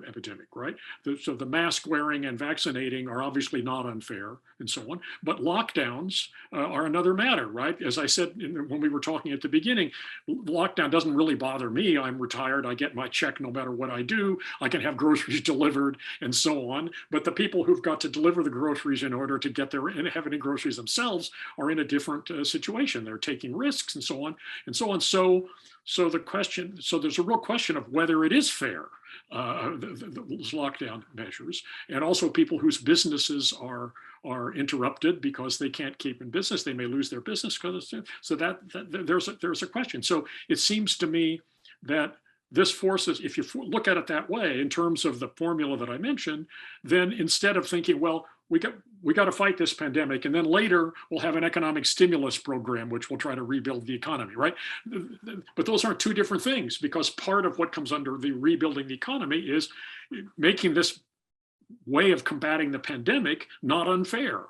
epidemic, right? So the mask wearing and vaccinating are obviously not unfair and so on, but lockdowns are another matter, right? As I said when we were talking at the beginning, lockdown doesn't really bother me. I'm retired, I get my check no matter what I do. I can have groceries delivered and so on. But the people who've got to deliver the groceries in order to get there and have any groceries themselves are in a different situation. They're taking risks and so on and so on. So the question, so there's a real question of whether it is fair, those lockdown measures, and also people whose businesses are interrupted because they can't keep in business. They may lose their business because so that there's a question. So it seems to me that this forces, if you look at it that way, in terms of the formula that I mentioned, then instead of thinking, well, we got to fight this pandemic, and then later we'll have an economic stimulus program which will try to rebuild the economy, right? But those aren't two different things, because part of what comes under the rebuilding the economy is making this way of combating the pandemic not unfair.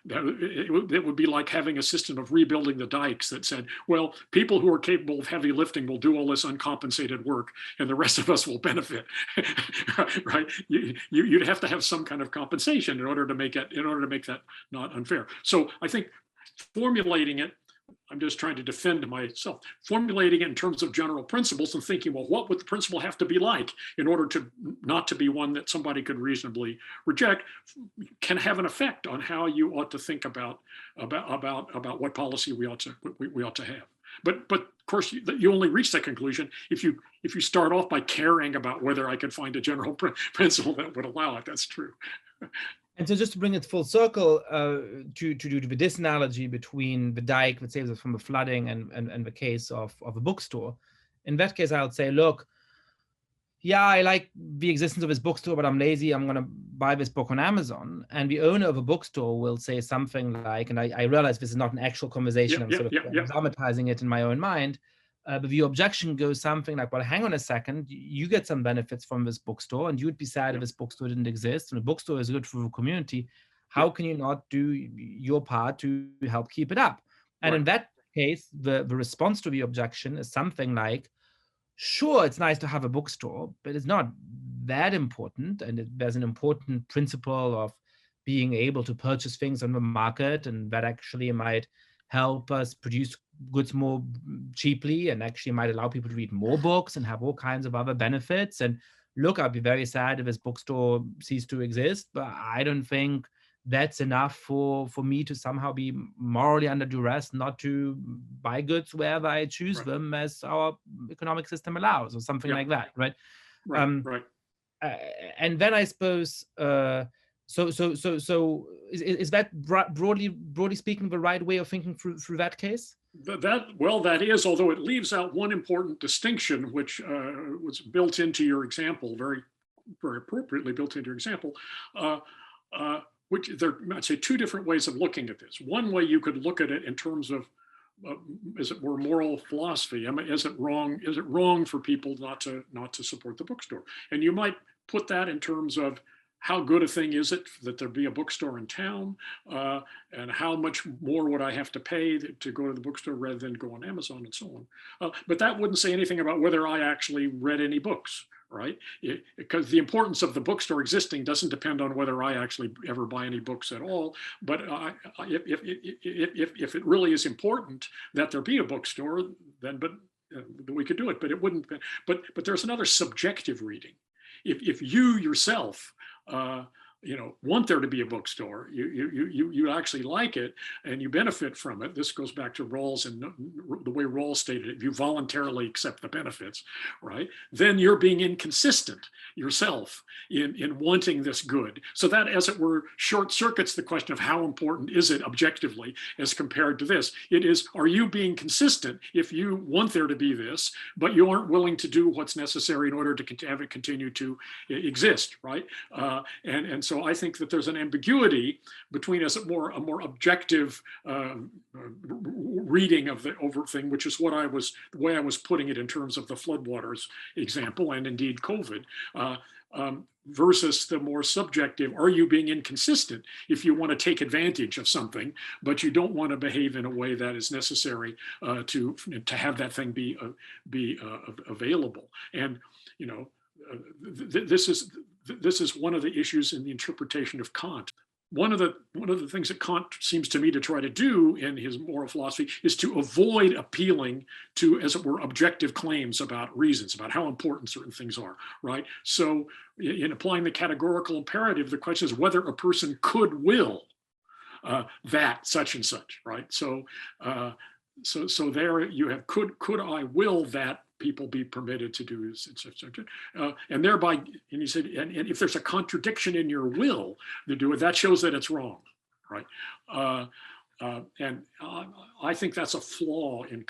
It would be like having a system of rebuilding the dikes that said, well, people who are capable of heavy lifting will do all this uncompensated work and the rest of us will benefit. Right? You'd have to have some kind of compensation in order to make that not unfair. So I think formulating it, I'm just trying to defend myself, formulating it in terms of general principles and thinking, well, what would the principle have to be like in order to not to be one that somebody could reasonably reject, can have an effect on how you ought to think about what policy we ought to have. But of course, you only reach that conclusion if you start off by caring about whether I could find a general principle that would allow it. That's true. And so just to bring it full circle, to do this analogy between the dike that saves us from the flooding and the case of a bookstore, in that case, I would say, look, yeah, I like the existence of this bookstore, but I'm lazy, I'm going to buy this book on Amazon. And the owner of a bookstore will say something like, and I realize this is not an actual conversation, I'm sort of dramatizing it in my own mind, but the objection goes something like, well, hang on a second, you get some benefits from this bookstore, and you would be sad if this bookstore didn't exist, and a bookstore is good for the community. How can you not do your part to help keep it up? And in that case, the response to the objection is something like, sure, it's nice to have a bookstore, but it's not that important, and there's an important principle of being able to purchase things on the market, and that actually might help us produce goods more cheaply and actually might allow people to read more books and have all kinds of other benefits. And look, I'd be very sad if this bookstore ceased to exist, but I don't think that's enough for me to somehow be morally under duress not to buy goods wherever I choose them, as our economic system allows, or something like that, right? And then I suppose, so is that broadly speaking the right way of thinking through that case? That is, although it leaves out one important distinction, which was built into your example, very, very appropriately built into your example, which there, I'd say, two different ways of looking at this. One way you could look at it in terms of, as it were, moral philosophy. I mean, is it wrong for people not to support the bookstore? And you might put that in terms of, how good a thing is it that there be a bookstore in town, and how much more would I have to pay to go to the bookstore rather than go on Amazon and so on. But that wouldn't say anything about whether I actually read any books, right? Because the importance of the bookstore existing doesn't depend on whether I actually ever buy any books at all. But if it really is important that there be a bookstore, then we could do it. But it wouldn't. But there's another subjective reading. If you yourself want there to be a bookstore, you actually like it and you benefit from it. This goes back to Rawls and the way Rawls stated it. If you voluntarily accept the benefits, right, then you're being inconsistent yourself in wanting this good. So that, as it were, short circuits the question of how important is it objectively as compared to this. It is, are you being consistent if you want there to be this, but you aren't willing to do what's necessary in order to have it continue to exist, right? And so I think that there's an ambiguity between a more objective reading of the over thing, which is the way I was putting it in terms of the floodwaters example, and indeed COVID. versus the more subjective, are you being inconsistent if you want to take advantage of something, but you don't want to behave in a way that is necessary to have that thing be available. And this is one of the issues in the interpretation of Kant. One of the things that Kant seems to me to try to do in his moral philosophy is to avoid appealing to, as it were, objective claims about reasons, about how important certain things are, right? So in applying the categorical imperative, the question is whether a person could will that such and such, right? So there you have could I will that people be permitted to do such, and thereby, and he said, and if there's a contradiction in your will to do it, that shows that it's wrong, right? And I think that's a flaw in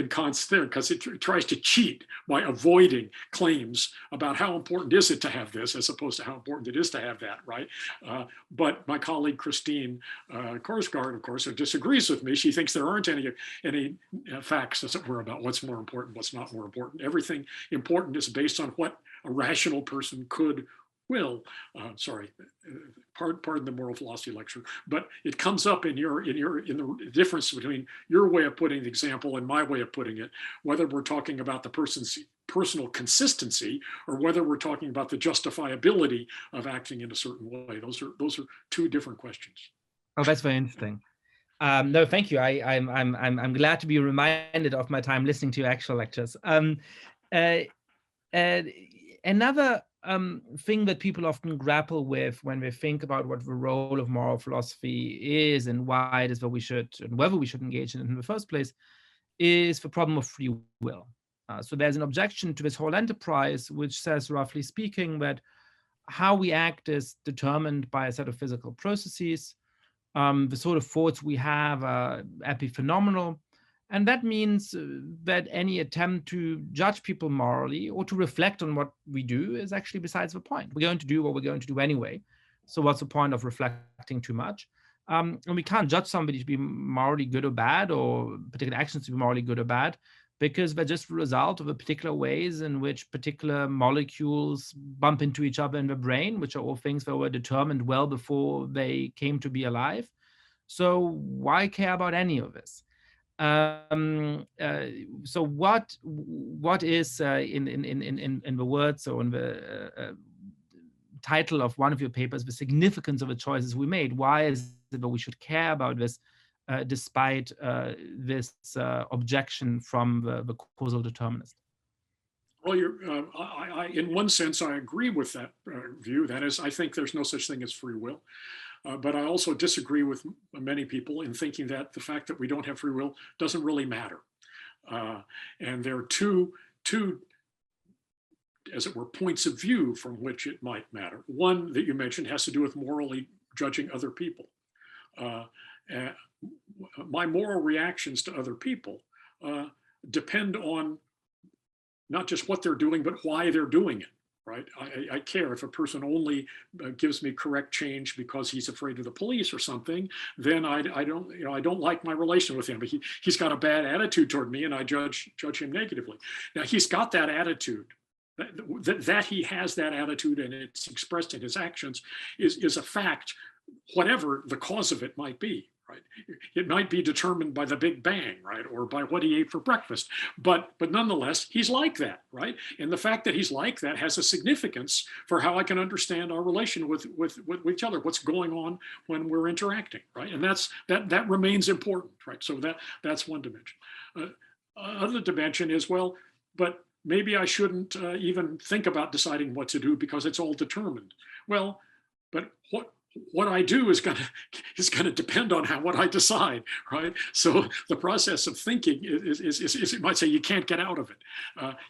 Kant's theory, because it tries to cheat by avoiding claims about how important is it to have this, as opposed to how important it is to have that, right? But my colleague Christine Korsgaard, of course, disagrees with me. She thinks there aren't any facts, as it were, about what's more important, what's not more important. Everything important is based on what a rational person could will. Pardon the moral philosophy lecture, but it comes up in the difference between your way of putting the example and my way of putting it, whether we're talking about the person's personal consistency or whether we're talking about the justifiability of acting in a certain way. Those are two different questions. Oh, that's very interesting. No, thank you. I'm glad to be reminded of my time listening to your actual lectures. Another thing that people often grapple with when they think about what the role of moral philosophy is and why it is that we should and whether we should engage in it in the first place is the problem of free will. So there's an objection to this whole enterprise, which says, roughly speaking, that how we act is determined by a set of physical processes. The sort of thoughts we have are epiphenomenal. And that means that any attempt to judge people morally or to reflect on what we do is actually besides the point. We're going to do what we're going to do anyway. So what's the point of reflecting too much? And we can't judge somebody to be morally good or bad, or particular actions to be morally good or bad, because they're just the result of the particular ways in which particular molecules bump into each other in the brain, which are all things that were determined well before they came to be alive. So why care about any of this? So what is in the words or in the title of one of your papers, the significance of the choices we made? Why is it that we should care about this despite this objection from the causal determinist? Well, in one sense, I agree with that view. That is, I think there's no such thing as free will. But I also disagree with many people in thinking that the fact that we don't have free will doesn't really matter. And there are two, as it were, points of view from which it might matter. One that you mentioned has to do with morally judging other people. My moral reactions to other people depend on not just what they're doing, but why they're doing it. Right? I care if a person only gives me correct change because he's afraid of the police or something, then I don't like my relation with him. But he's got a bad attitude toward me, and I judge him negatively. Now he's got that attitude. That he has that attitude and it's expressed in his actions is a fact, whatever the cause of it might be. Right? It might be determined by the Big Bang, right, or by what he ate for breakfast, but nonetheless, he's like that, right? And the fact that he's like that has a significance for how I can understand our relation with each other, what's going on when we're interacting, right? And that remains important, right? So that's one dimension. Other dimension is, well, but maybe I shouldn't even think about deciding what to do because it's all determined. Well, but what I do is going to depend on what I decide, right? So the process of thinking is you might say you can't get out of it.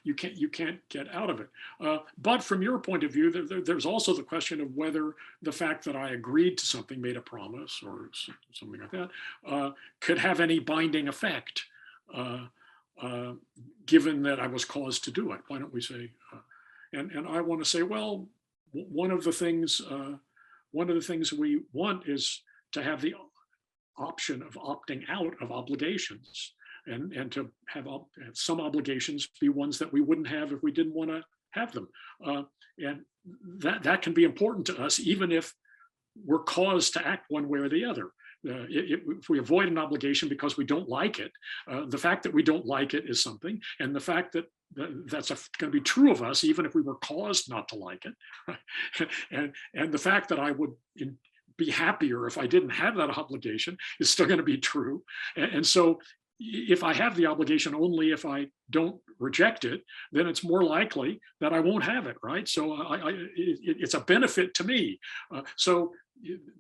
You can't get out of it. But from your point of view, there's also the question of whether the fact that I agreed to something, made a promise or something like that, could have any binding effect, given that I was caused to do it. Why don't we say? And I want to say, well, one of the things we want is to have the option of opting out of obligations and to have some obligations be ones that we wouldn't have if we didn't want to have them. And that can be important to us, even if we're caused to act one way or the other. If we avoid an obligation because we don't like it, the fact that we don't like it is something, and the fact that that's going to be true of us, even if we were caused not to like it, right? and the fact that I would be happier if I didn't have that obligation is still going to be true. And so if I have the obligation only if I don't reject it, then it's more likely that I won't have it, right? So it's a benefit to me. So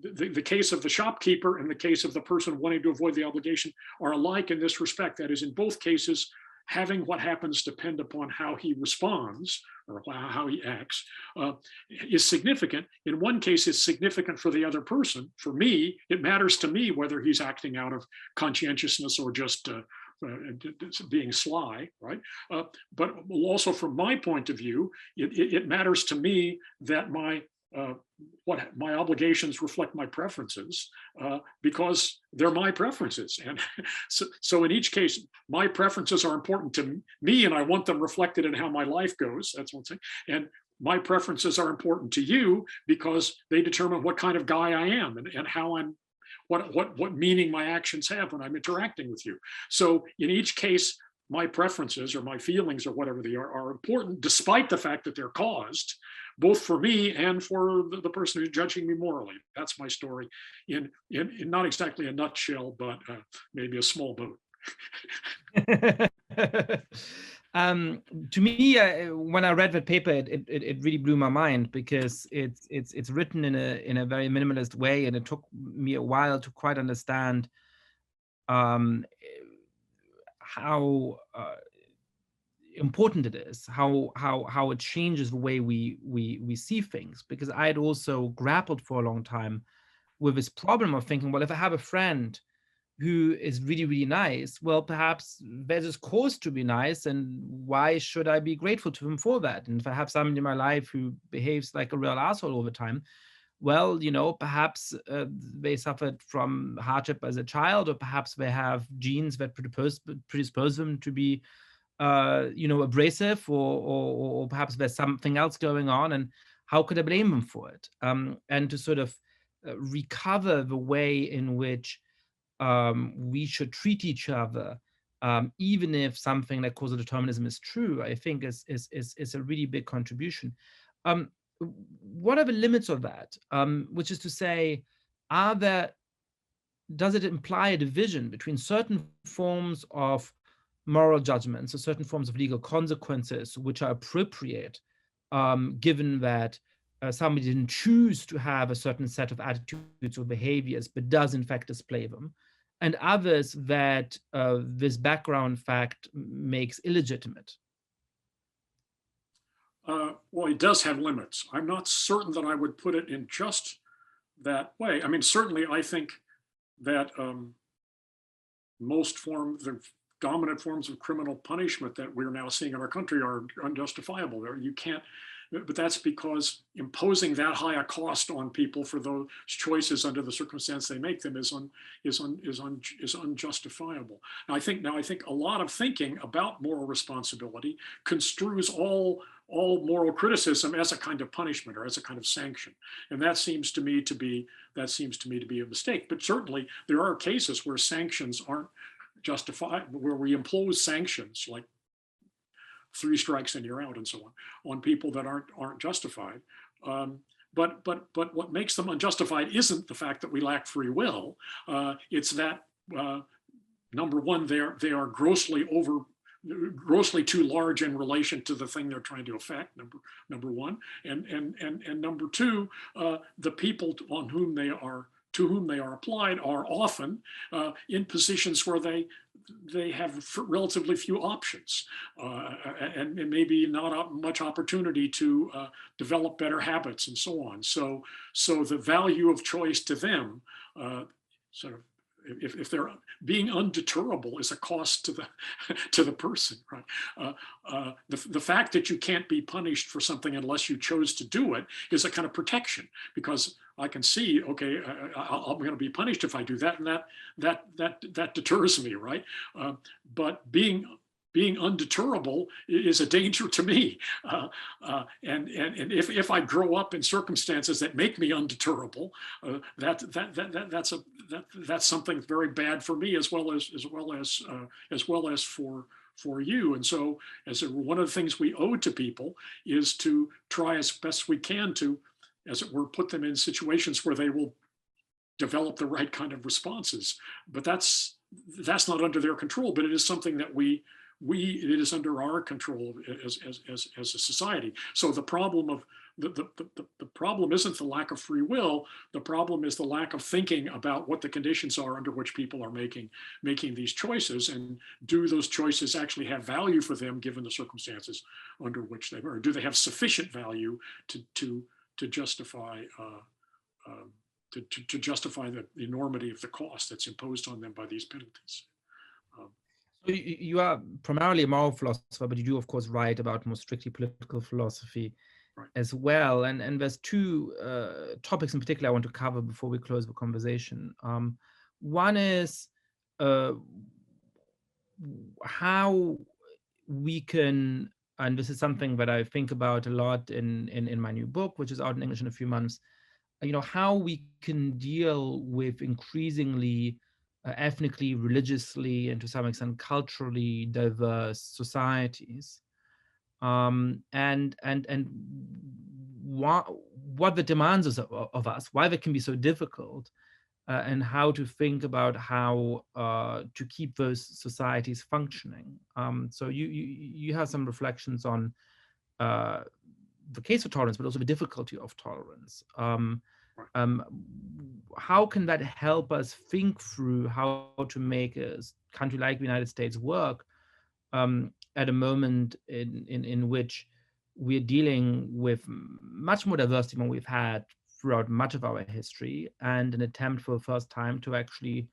the case of the shopkeeper and the case of the person wanting to avoid the obligation are alike in this respect. That is, in both cases, having what happens depend upon how he responds or how he acts is significant. In one case, it's significant for the other person. For me, it matters to me whether he's acting out of conscientiousness or just being sly, right? But also from my point of view, it matters to me that what my obligations reflect my preferences because they're my preferences. And so in each case, my preferences are important to me and I want them reflected in how my life goes. That's one thing. And my preferences are important to you because they determine what kind of guy I am and how I'm, what meaning my actions have when I'm interacting with you. So in each case, my preferences or my feelings or whatever they are important, despite the fact that they're caused, both for me and for the person who's judging me morally. That's my story in not exactly a nutshell, but maybe a small boat. To me, when I read that paper, it really blew my mind because it's written in a very minimalist way, and it took me a while to quite understand how important it is, how it changes the way we see things. Because I had also grappled for a long time with this problem of thinking, well, if I have a friend who is really, really nice, well, perhaps there's this cause to be nice, and why should I be grateful to him for that? And if I have somebody in my life who behaves like a real asshole all the time, well, perhaps they suffered from hardship as a child, or perhaps they have genes that predispose them to be abrasive, or perhaps there's something else going on, and how could I blame them for it? And to sort of recover the way in which we should treat each other, even if something like causal determinism is true, I think is a really big contribution. What are the limits of that? Which is to say, does it imply a division between certain forms of moral judgments or certain forms of legal consequences which are appropriate, given that somebody didn't choose to have a certain set of attitudes or behaviors, but does in fact display them, and others that this background fact makes illegitimate? Well, it does have limits. I'm not certain that I would put it in just that way. I mean, certainly I think that the dominant forms of criminal punishment that we're now seeing in our country are unjustifiable. You can't, but that's because imposing that high a cost on people for those choices under the circumstance they make them is unjustifiable. And I think a lot of thinking about moral responsibility construes all moral criticism as a kind of punishment or as a kind of sanction, and that seems to me to be a mistake. But certainly there are cases where sanctions aren't justified, where we impose sanctions like 3 strikes and you're out and so on people that aren't justified. But what makes them unjustified isn't the fact that we lack free will. It's that number one, they are grossly too large in relation to the thing they're trying to affect. Number one, and number two, the people to whom they are applied are often in positions where they have relatively few options and maybe not much opportunity to develop better habits and so on. So the value of choice to them, sort of, if they're being undeterrable, is a cost to the person, right? The fact that you can't be punished for something unless you chose to do it is a kind of protection, because I can see, okay, I'm going to be punished if I do that, and that deters me, right? But being being undeterrable is a danger to me. And if I grow up in circumstances that make me undeterrable, that's something very bad for me, as well as for you. And so, one of the things we owe to people is to try as best we can to, as it were, put them in situations where they will develop the right kind of responses. But that's not under their control, but it is something that it is under our control as a society. So the problem of the problem isn't the lack of free will. The problem is the lack of thinking about what the conditions are under which people are making these choices, and do those choices actually have value for them given the circumstances under which they are? Do they have sufficient value to justify to justify the enormity of the cost that's imposed on them by these penalties? So you are primarily a moral philosopher, but you do, of course, write about more strictly political philosophy as well. And there's two topics in particular I want to cover before we close the conversation. One is how we can, and this is something that I think about a lot in my new book, which is out in English in a few months, how we can deal with increasingly ethnically, religiously, and to some extent culturally diverse societies, and what the demands of us, why they can be so difficult, and how to think about how to keep those societies functioning. So you have some reflections on the case for tolerance, but also the difficulty of tolerance. How can that help us think through how to make a country like the United States work at a moment in which we're dealing with much more diversity than we've had throughout much of our history, and an attempt for the first time to actually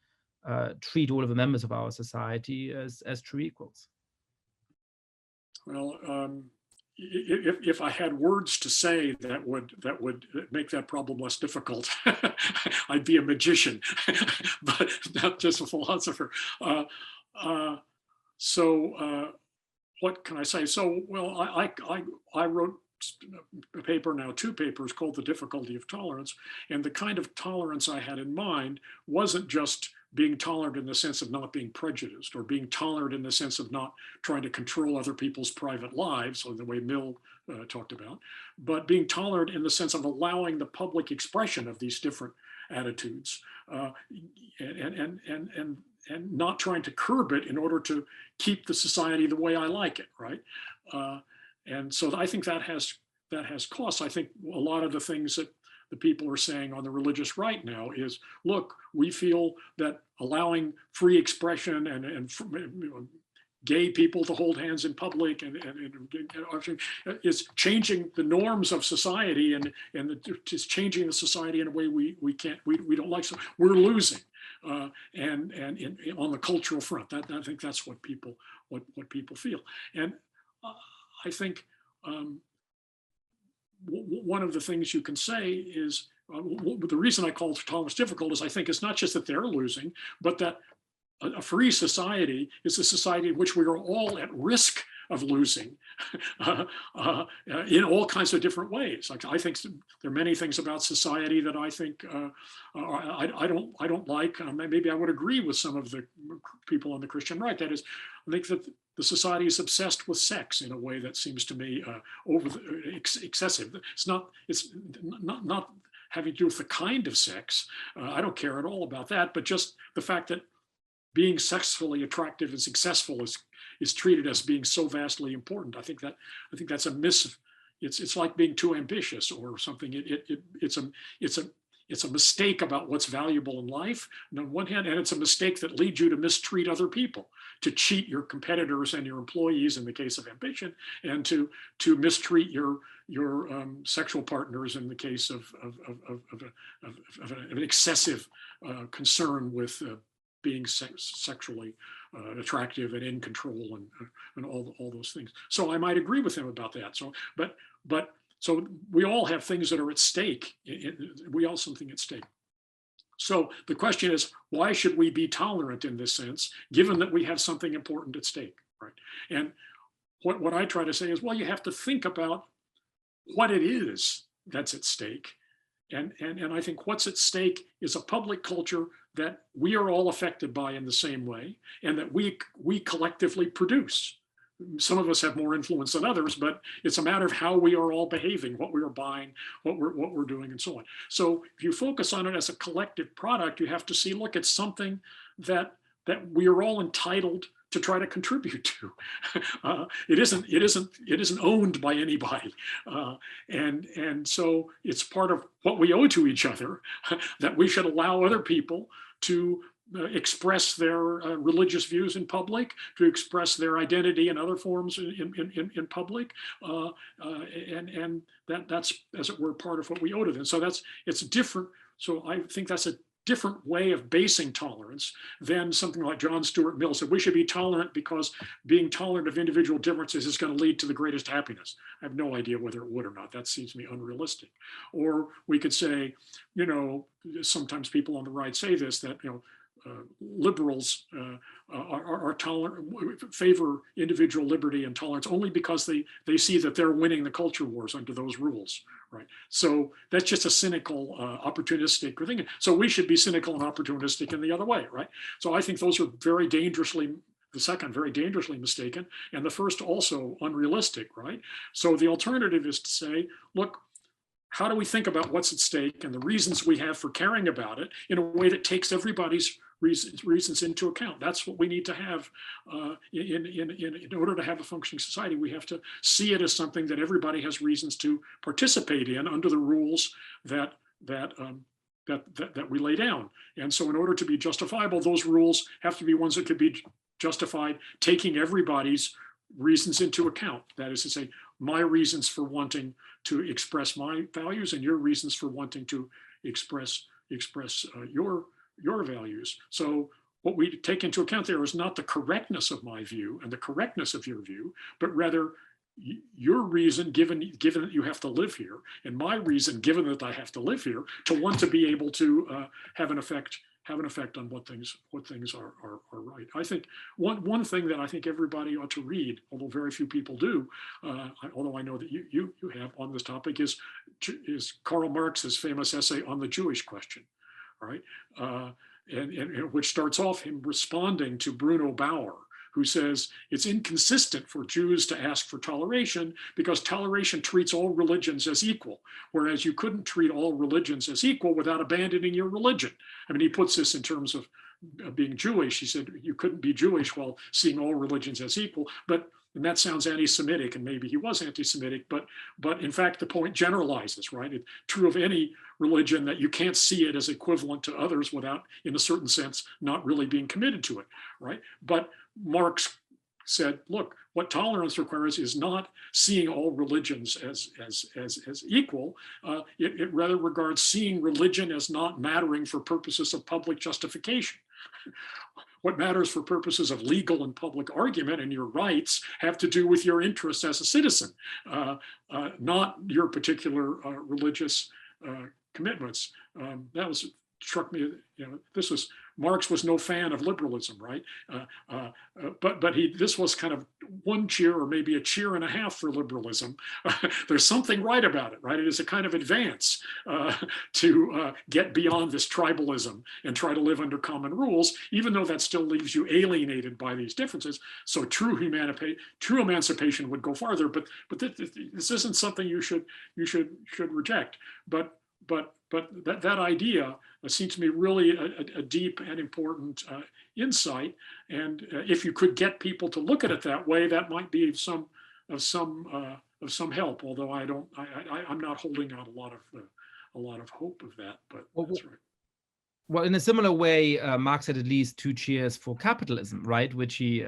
treat all of the members of our society as true equals? Well, if I had words to say that would make that problem less difficult, I'd be a magician, but not just a philosopher. So what can I say? So, well, I wrote a paper, now 2 papers, called The Difficulty of Tolerance. And the kind of tolerance I had in mind wasn't just being tolerant in the sense of not being prejudiced, or being tolerant in the sense of not trying to control other people's private lives, or the way Mill talked about, but being tolerant in the sense of allowing the public expression of these different attitudes, and not trying to curb it in order to keep the society the way I like it, right? And so I think that has costs. I think a lot of the things that the people are saying on the religious right now is, look, we feel that allowing free expression and gay people to hold hands in public and is changing the norms of society, and it's changing the society in a way we don't like. So we're losing, and on the cultural front, I think that's what people feel. And I think one of the things you can say is, the reason I call tolerance difficult is I think it's not just that they're losing, but that a free society is a society in which we are all at risk of losing in all kinds of different ways. Like, I think there are many things about society that I think I don't like. Maybe I would agree with some of the people on the Christian right. That is, I think that the society is obsessed with sex in a way that seems to me excessive. It's not having to do with the kind of sex. I don't care at all about that, but just the fact that being sexually attractive and successful is treated as being so vastly important. I think that's a miss. It's like being too ambitious or something. It's a mistake about what's valuable in life on one hand, and it's a mistake that leads you to mistreat other people, to cheat your competitors and your employees in the case of ambition, and to mistreat your sexual partners in the case of an excessive concern with being sexually attractive and in control and all those things. So I might agree with him about that. So, so we all have things that are at stake. We all have something at stake. So the question is, why should we be tolerant in this sense, given that we have something important at stake? right? And what I try to say is, well, you have to think about what it is that's at stake. And I think what's at stake is a public culture that we are all affected by in the same way, and that we collectively produce. Some of us have more influence than others, but it's a matter of how we are all behaving, what we are buying, what we're doing, and so on. So if you focus on it as a collective product, you have to see, look, it's something that we are all entitled to try to contribute to. It isn't owned by anybody, and so it's part of what we owe to each other, that we should allow other people to express their religious views in public, to express their identity in other forms in public, and that's, as it were, part of what we owe to them. So it's different. So I think that's a different way of basing tolerance than something like John Stuart Mill said. We should be tolerant because being tolerant of individual differences is going to lead to the greatest happiness. I have no idea whether it would or not. That seems to me unrealistic. Or we could say, sometimes people on the right say this, that liberals are tolerant, favor individual liberty and tolerance only because they see that they're winning the culture wars under those rules, right? So that's just a cynical, opportunistic thing. So we should be cynical and opportunistic in the other way, right? So I think those are the second very dangerously mistaken, and the first also unrealistic, right? So the alternative is to say, look, how do we think about what's at stake and the reasons we have for caring about it in a way that takes everybody's reasons into account? That's what we need to have in order to have a functioning society. We have to see it as something that everybody has reasons to participate in under the rules that we lay down. And so in order to be justifiable, those rules have to be ones that could be justified taking everybody's reasons into account. That is to say, my reasons for wanting to express my values and your reasons for wanting to express your values. So what we take into account there is not the correctness of my view and the correctness of your view, but rather your reason, given that you have to live here, and my reason, given that I have to live here, to want to be able to have an effect on what things are right. I think one thing that I think everybody ought to read, although very few people do, although I know that you have on this topic, is Karl Marx's famous essay on the Jewish question, right? And which starts off him responding to Bruno Bauer, who says it's inconsistent for Jews to ask for toleration because toleration treats all religions as equal, whereas you couldn't treat all religions as equal without abandoning your religion. I mean, he puts this in terms of being Jewish. He said you couldn't be Jewish while seeing all religions as equal, and that sounds anti-Semitic, and maybe he was anti-Semitic, but in fact, the point generalizes, right? It's true of any religion that you can't see it as equivalent to others without, in a certain sense, not really being committed to it, right? But Marx said, look, what tolerance requires is not seeing all religions as equal. It rather regards seeing religion as not mattering for purposes of public justification. What matters for purposes of legal and public argument and your rights have to do with your interests as a citizen, not your particular religious commitments. That struck me, Marx was no fan of liberalism, right? But this was kind of one cheer or maybe a cheer and a half for liberalism. There's something right about it, right? It is a kind of advance to get beyond this tribalism and try to live under common rules, even though that still leaves you alienated by these differences. So true emancipation would go farther, but this isn't something you should reject. But that idea seems to me really a deep and important insight. And if you could get people to look at it that way, that might be of some help. Although I'm not holding out a lot of hope of that. But that's right. Well, in a similar way, Marx had at least two cheers for capitalism, right? Which he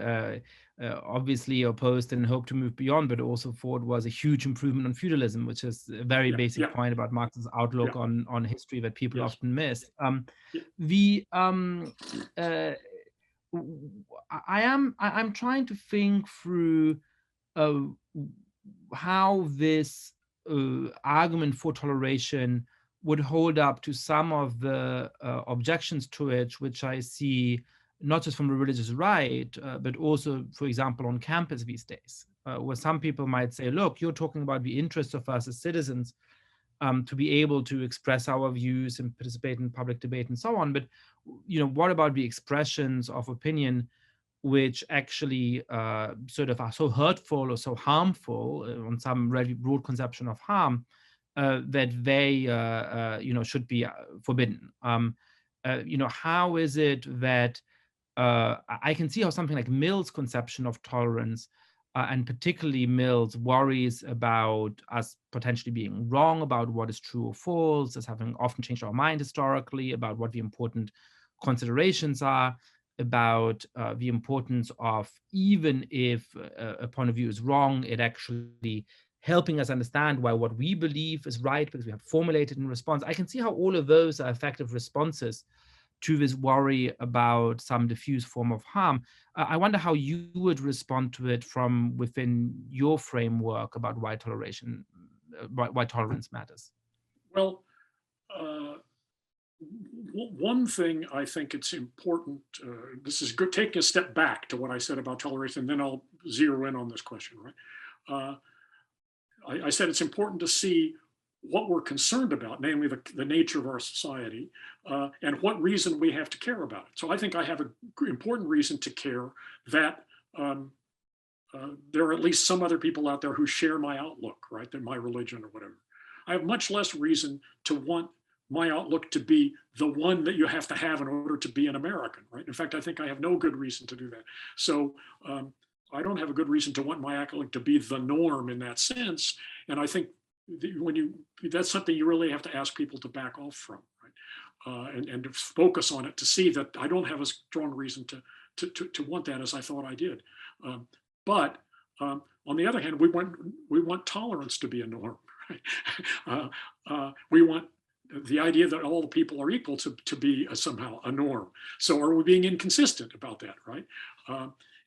obviously opposed and hoped to move beyond, but also thought was a huge improvement on feudalism, which is a very basic point about Marx's outlook on history that people often miss. I'm trying to think through how this argument for toleration would hold up to some of the objections to it, which I see not just from the religious right, but also, for example, on campus these days, where some people might say, look, you're talking about the interests of us as citizens, to be able to express our views and participate in public debate and so on. But, what about the expressions of opinion which actually sort of are so hurtful or so harmful on some really broad conception of harm, that they, should be forbidden? How is it that I can see how something like Mill's conception of tolerance, and particularly Mill's worries about us potentially being wrong about what is true or false, as having often changed our mind historically about what the important considerations are, about the importance of, even if a point of view is wrong, it actually helping us understand why what we believe is right because we have formulated in response. I can see how all of those are effective responses to this worry about some diffuse form of harm. I wonder how you would respond to it from within your framework about why why tolerance matters. Well, one thing I think it's important, this is good, taking a step back to what I said about toleration, and then I'll zero in on this question, right? I said it's important to see what we're concerned about, namely the nature of our society, and what reason we have to care about it. So I think I have an important reason to care that there are at least some other people out there who share my outlook, right, than my religion or whatever. I have much less reason to want my outlook to be the one that you have to have in order to be an American, right? In fact, I think I have no good reason to do that. So I don't have a good reason to want my outlook to be the norm in that sense. And I think that's something you really have to ask people to back off from, right? And to focus on it, to see that I don't have a strong reason to want that as I thought I did. But on the other hand, we want tolerance to be a norm, right? We want the idea that all the people are equal to be somehow a norm. So are we being inconsistent about that, right?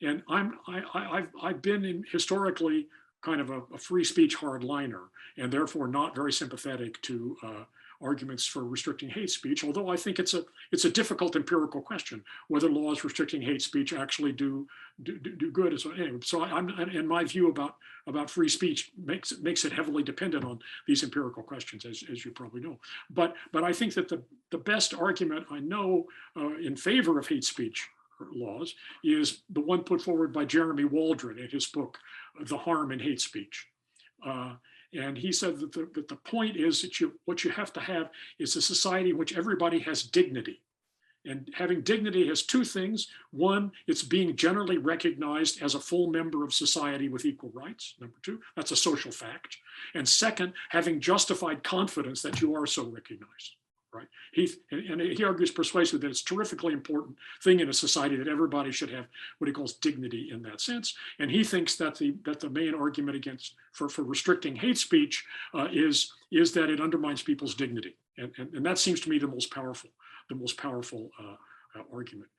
And I've been historically kind of a free speech hardliner, and therefore not very sympathetic to arguments for restricting hate speech. Although I think it's a difficult empirical question whether laws restricting hate speech actually do good. So anyway, so I'm in my view about free speech makes it heavily dependent on these empirical questions, as you probably know. But I think that the best argument I know in favor of hate speech laws is the one put forward by Jeremy Waldron in his book, The Harm in Hate Speech. And he said that the point is that what you have to have is a society in which everybody has dignity. And having dignity has two things. One, it's being generally recognized as a full member of society with equal rights. Number two, that's a social fact. And second, having justified confidence that you are so recognized. Right. He argues persuasively that it's a terrifically important thing in a society that everybody should have what he calls dignity in that sense. And he thinks that the main argument for restricting hate speech is that it undermines people's dignity. And that seems to me the most powerful argument.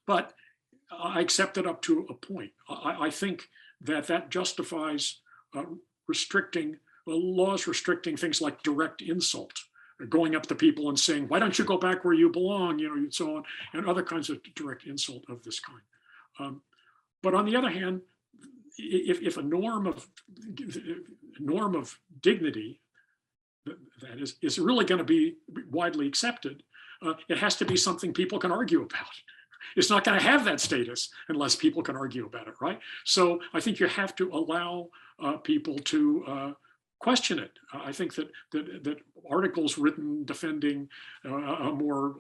But I accept it up to a point. I think that justifies laws restricting things like direct insult, going up to people and saying, why don't you go back where you belong, and so on, and other kinds of direct insult of this kind. But on the other hand, if a norm of dignity that is really going to be widely accepted, it has to be something people can argue about. It's not going to have that status unless people can argue about it, right? So I think you have to allow people to question it. I think that articles written defending a more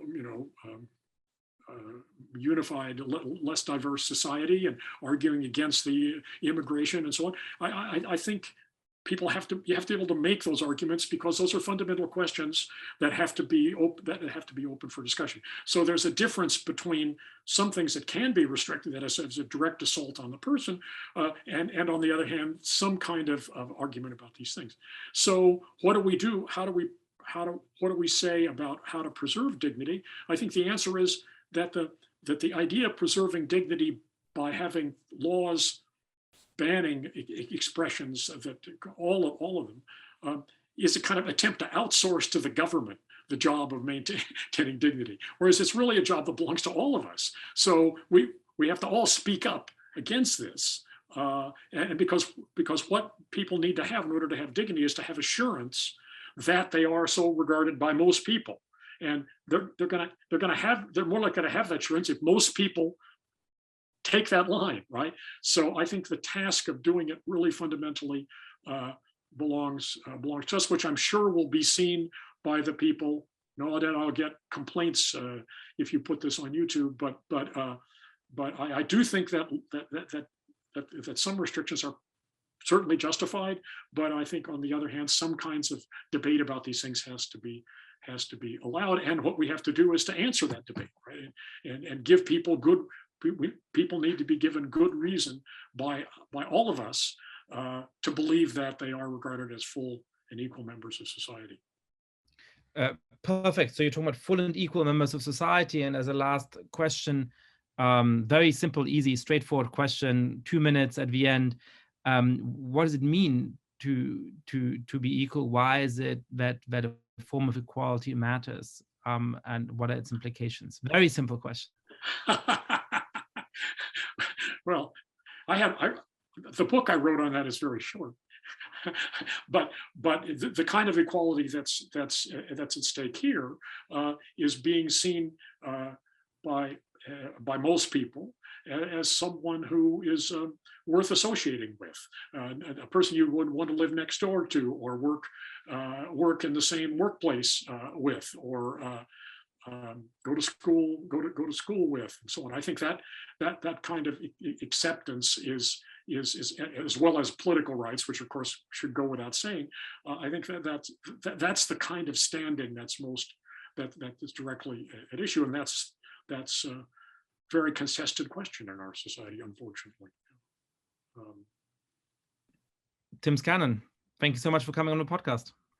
unified, less diverse society and arguing against the immigration and so on. I think you have to be able to make those arguments because those are fundamental questions that have to be open for discussion. So there's a difference between some things that can be restricted, that is a direct assault on the person, and on the other hand, some kind of argument about these things. So what do we do? What do we say about how to preserve dignity? I think the answer is that the idea of preserving dignity by having laws banning expressions that all of them is a kind of attempt to outsource to the government the job of maintaining dignity, whereas it's really a job that belongs to all of us. So we have to all speak up against this, and because what people need to have in order to have dignity is to have assurance that they are so regarded by most people, and they're more likely to have that assurance if most people take that line, right? So I think the task of doing it really fundamentally belongs to us, which I'm sure will be seen by the people. No, then I'll get complaints if you put this on YouTube, but I do think that some restrictions are certainly justified, but I think on the other hand, some kinds of debate about these things has to be allowed, and what we have to do is to answer that debate, right? And give people people need to be given good reason by all of us to believe that they are regarded as full and equal members of society. Perfect. So you're talking about full and equal members of society. And as a last question, very simple, easy, straightforward question, 2 minutes at the end. What does it mean to be equal? Why is it that a form of equality matters? And what are its implications? Very simple question. Well, the book I wrote on that is very short, but the kind of equality that's at stake here is being seen by most people as someone who is worth associating with, a person you would want to live next door to, or work in the same workplace with, or go to school with, and so on. I think that kind of acceptance is as well as political rights, which of course should go without saying. I think that's the kind of standing that is directly at issue, and that's a very contested question in our society, unfortunately. Tim Scanlon, thank you so much for coming on the podcast.